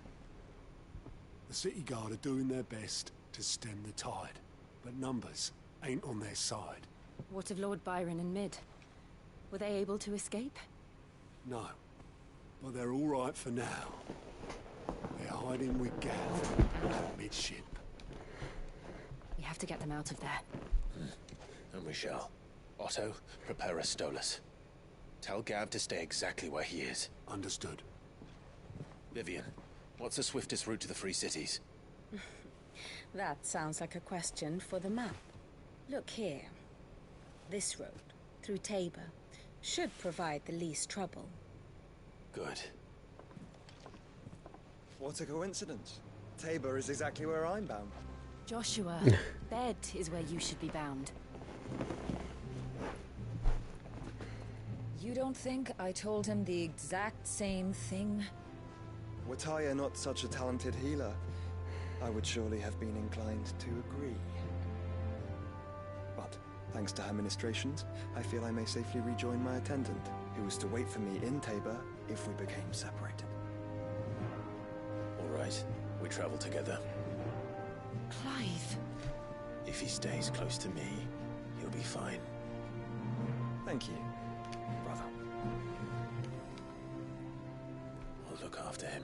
The City Guard are doing their best to stem the tide, but numbers ain't on their side. What of Lord Byron and Mid? Were they able to escape? No, but they're all right for now. They're hiding with Gav at midship. We have have to get them out of there. And we shall. Otto, prepare a Stolas. Tell Gav to stay exactly where he is. Understood. Vivian, what's the swiftest route to the Free Cities? That sounds like a question for the map. Look here. This road, through Tabor, should provide the least trouble. Good. What a coincidence. Tabor is exactly where I'm bound. Joshua, Bed is where you should be bound. You don't think I told him the exact same thing? Were Tyre not such a talented healer, I would surely have been inclined to agree. But, thanks to her ministrations, I feel I may safely rejoin my attendant, who was to wait for me in Tabor if we became separated. All right, we travel together. Clive. If he stays close to me, he'll be fine. Thank you, brother. I'll look after him.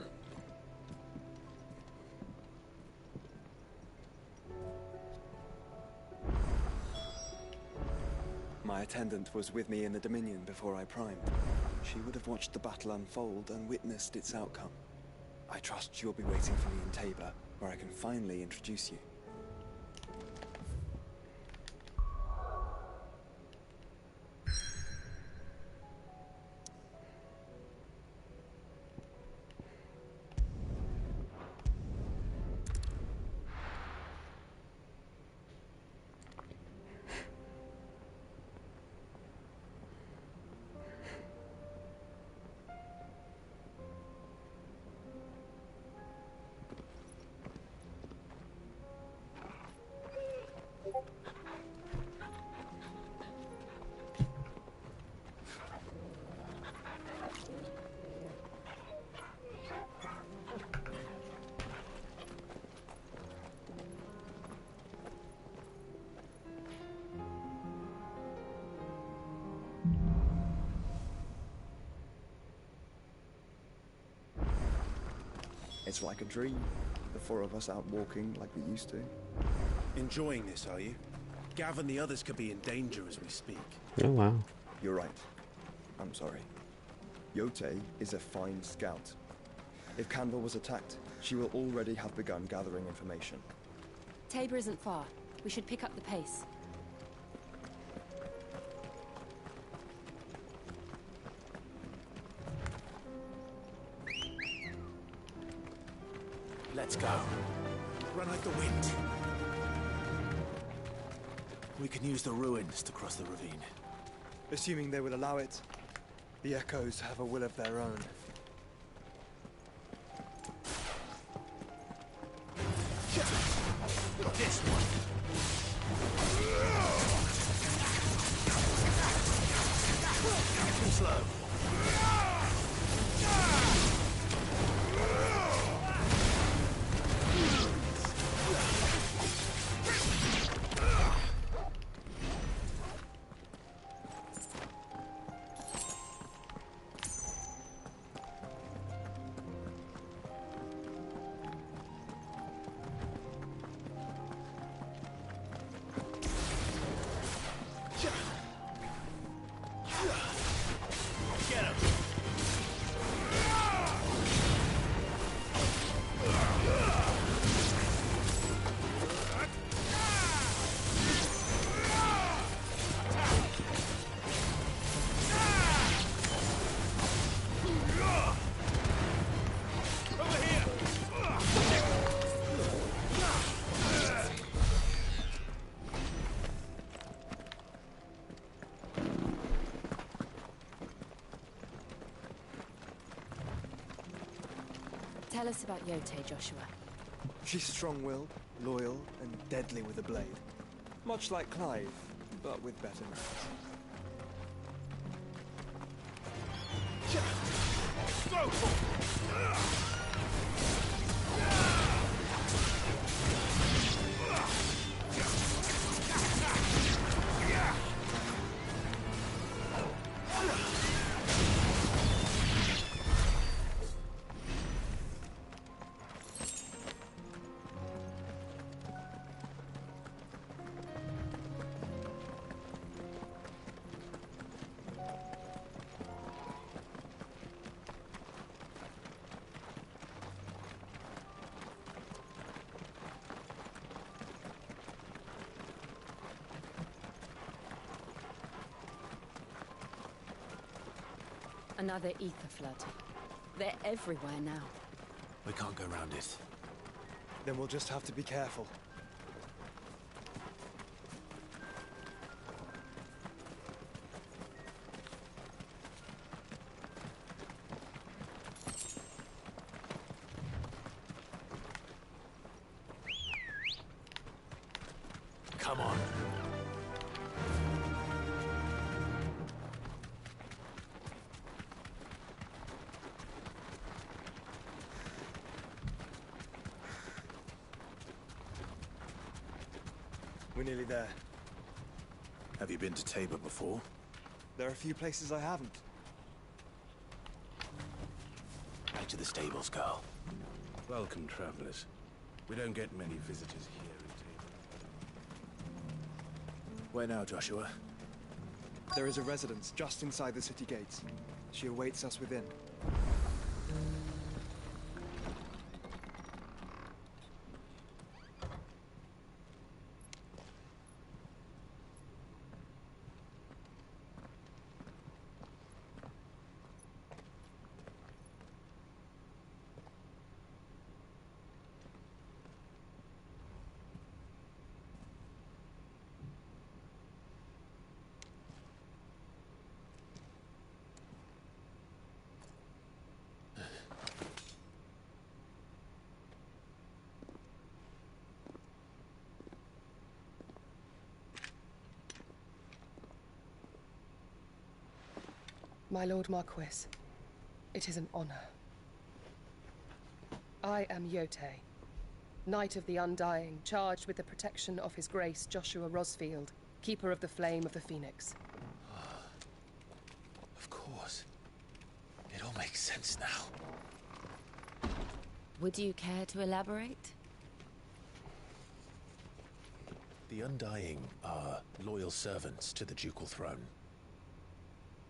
My attendant was with me in the Dominion before I primed. She would have watched the battle unfold and witnessed its outcome. I trust you'll be waiting for me in Tabor, where I can finally introduce you. It's like a dream. The four of us out walking like we used to. Enjoying this, are you? Gav and the others could be in danger as we speak. Oh, wow. You're right. I'm sorry. Yote is a fine scout. If Canville was attacked, she will already have begun gathering information. Tabor isn't far. We should pick up the pace. Let's go. Run like the wind. We can use the ruins to cross the ravine. Assuming they will allow it, the Echoes have a will of their own. This one. Too slow. Tell us about Yote, Joshua. She's strong-willed, loyal, and deadly with a blade. Much like Clive, but with better manners. Another ether flood. They're everywhere now. We can't go round it. Then we'll just have to be careful. Come on. We're nearly there. Have you been to Tabor before? There are a few places I haven't. Back to the stables, girl. Welcome, travelers. We don't get many visitors here in Tabor. Where now, Joshua? There is a residence just inside the city gates. She awaits us within. My Lord Marquis, it is an honor. I am Yotei, Knight of the Undying, charged with the protection of His Grace Joshua Rosfield, Keeper of the Flame of the Phoenix. Of course. It all makes sense now. Would you care to elaborate? The Undying are loyal servants to the ducal throne.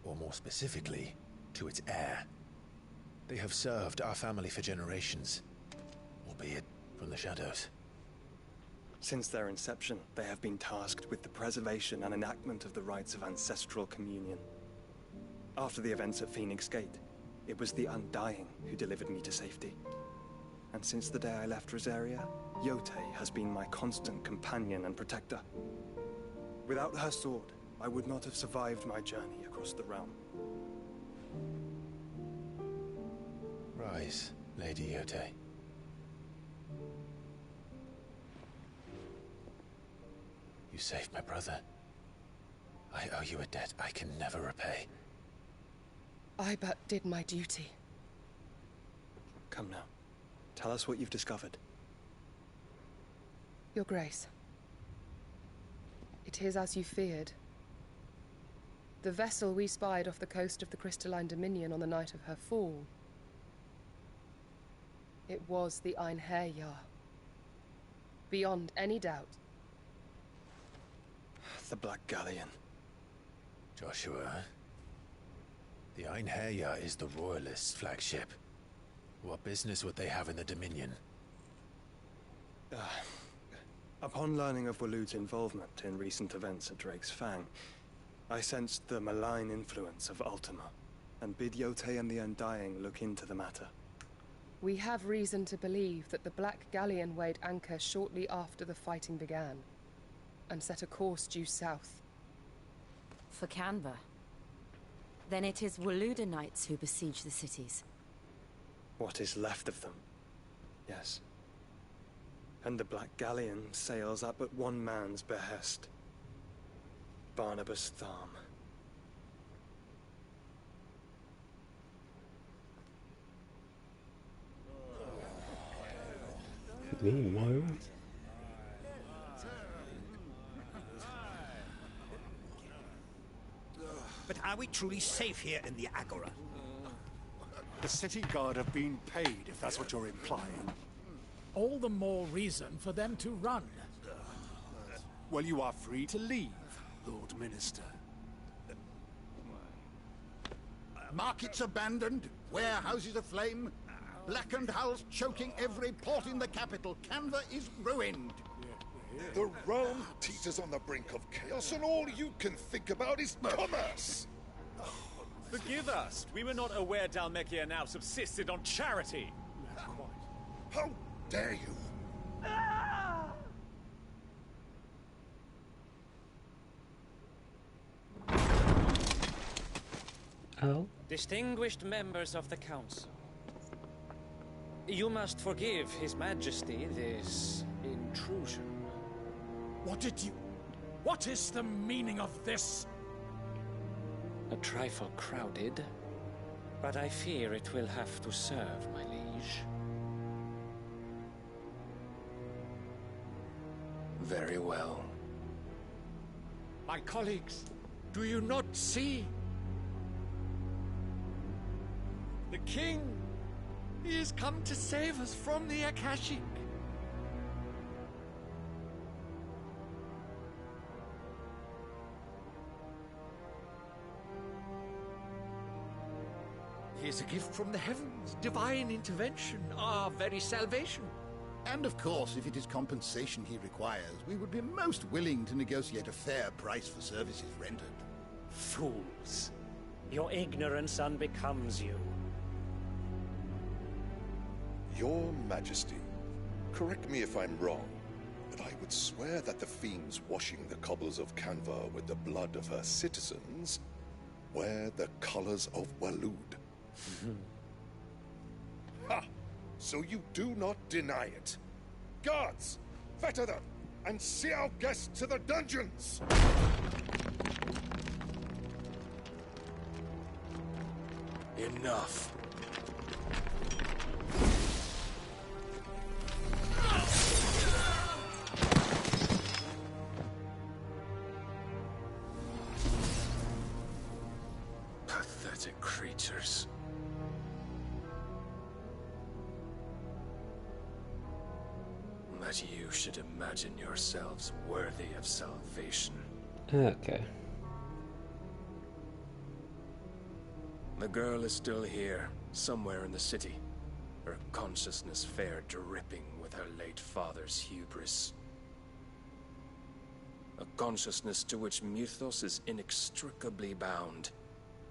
Or more specifically, to its heir. They have served our family for generations, albeit from the shadows. Since their inception, they have been tasked with the preservation and enactment of the rites of ancestral communion. After the events at Phoenix Gate, it was the Undying who delivered me to safety. And since the day I left Rosaria, Yotei has been my constant companion and protector. Without her sword, I would not have survived my journey across the realm. Rise, Lady Yotei. You saved my brother. I owe you a debt I can never repay. I but did my duty. Come now. Tell us what you've discovered. Your Grace. It is as you feared. The vessel we spied off the coast of the Crystalline Dominion on the night of her fall. It was the Einherjar. Beyond any doubt. The Black Galleon. Joshua, the Einherjar is the Royalists' flagship. What business would they have in the Dominion? Upon learning of Waloed's involvement in recent events at Drake's Fang, I sensed the malign influence of Ultima, and bid Yotei and the Undying look into the matter. We have reason to believe that the Black Galleon weighed anchor shortly after the fighting began, and set a course due south. For Canva. Then it is Waloed knights who besiege the cities. What is left of them? Yes. And the Black Galleon sails at but one man's behest. Barnabas Tharm. Meanwhile... But are we truly safe here in the Agora? The city guard have been paid, if that's what you're implying. All the more reason for them to run. Well, you are free to leave, Lord Minister. Markets abandoned, warehouses aflame, blackened hulls choking every port in the capital. Canva is ruined. The realm teeters on the brink of chaos, and all you can think about is commerce. Forgive us. We were not aware Dhalmekia now subsisted on charity. Not quite. How dare you? Oh? Distinguished members of the Council, you must forgive His Majesty this intrusion. What is the meaning of this? A trifle crowded, but I fear it will have to serve, my liege. Very well. My colleagues, do you not see? The king, he has come to save us from the Akashic. He is a gift from the heavens, divine intervention, our very salvation. And of course, if it is compensation he requires, we would be most willing to negotiate a fair price for services rendered. Fools. Your ignorance unbecomes you. Your Majesty, correct me if I'm wrong, but I would swear that the fiends washing the cobbles of Canva with the blood of her citizens wear the colors of Waloed. Ha! So you do not deny it. Guards, fetter them, and see our guests to the dungeons! Enough. Pathetic creatures. That you should imagine yourselves worthy of salvation. Okay. The girl is still here, somewhere in the city. Her consciousness fair dripping with her late father's hubris. A consciousness to which Mythos is inextricably bound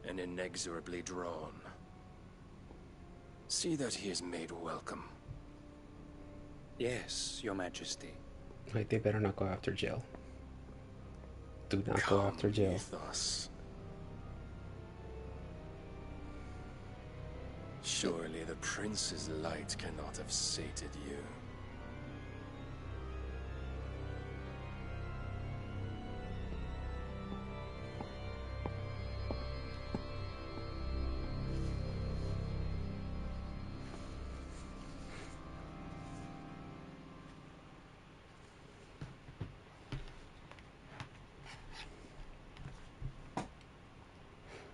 and inexorably drawn. See that he is made welcome. Yes, Your Majesty. Wait, they better not go after Jill. Do not go after Jill. Mythos. Surely the prince's light cannot have sated you.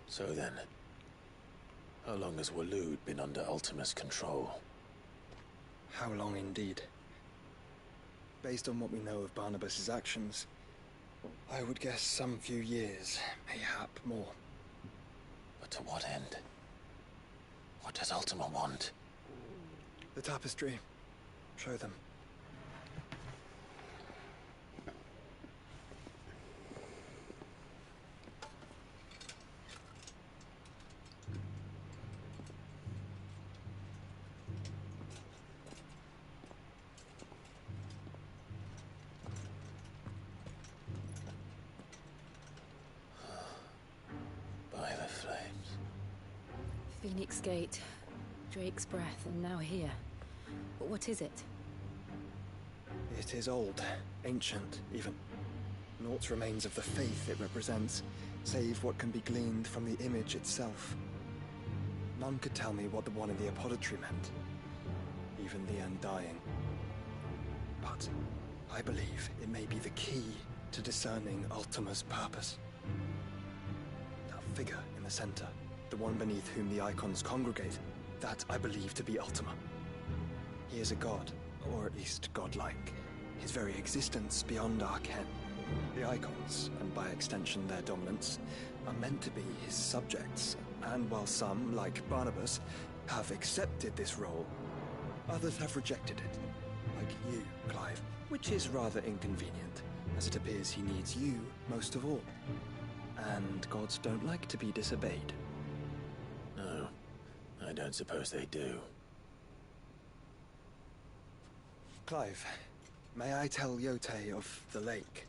So then, how long has Waloed been under Ultima's control? How long indeed? Based on what we know of Barnabas's actions, I would guess some few years, mayhap more. But to what end? What does Ultima want? The tapestry. Show them. Phoenix Gate, Drake's Breath, and now here. But what is it? It is old, ancient, even. Naught remains of the faith it represents, save what can be gleaned from the image itself. None could tell me what the one in the apothecary meant, even the Undying. But I believe it may be the key to discerning Ultima's purpose. That figure in the center, the one beneath whom the icons congregate, that I believe to be Ultima. He is a god, or at least godlike. His very existence beyond our ken. The icons, and by extension their dominance, are meant to be his subjects, and while some, like Barnabas, have accepted this role, others have rejected it, like you, Clive, which is rather inconvenient, as it appears he needs you most of all. And gods don't like to be disobeyed. don't suppose they do. Clive, may I tell Yote of the lake?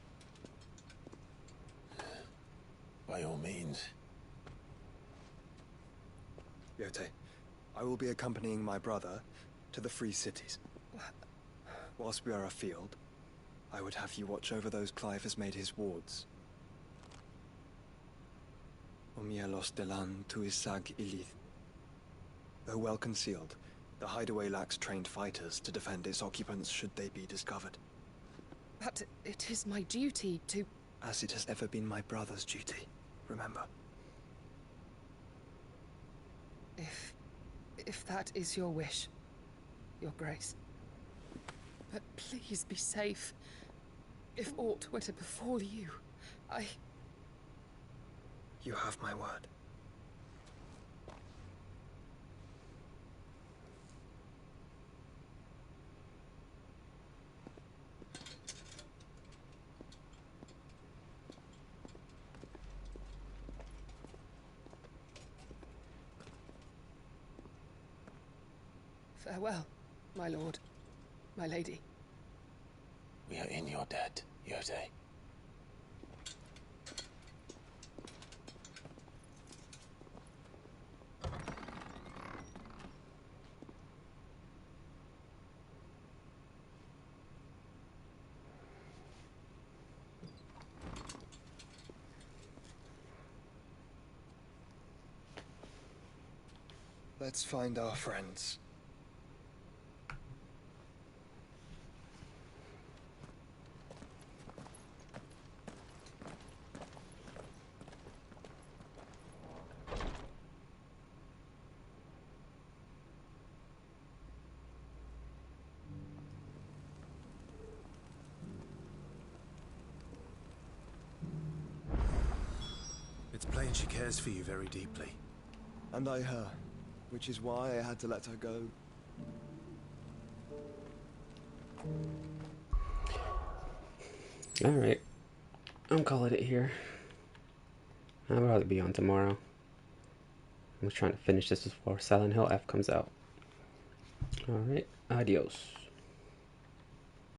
By all means. Yote, I will be accompanying my brother to the Free Cities. Whilst we are afield, I would have you watch over those Clive has made his wards. Omielos delan tuisag ilith. Though well concealed, the hideaway lacks trained fighters to defend its occupants should they be discovered. But it is my duty to... As it has ever been my brother's duty, remember. If that is your wish, Your Grace. But please be safe. If aught were to befall you, You have my word. Farewell, my lord, my lady. We are in your debt, Yote. Let's find our friends. It's plain she cares for you very deeply. And I her, which is why I had to let her go. Alright. I'm calling it here. I'll probably be on tomorrow. I'm just trying to finish this before Silent Hill F comes out. Alright, adios.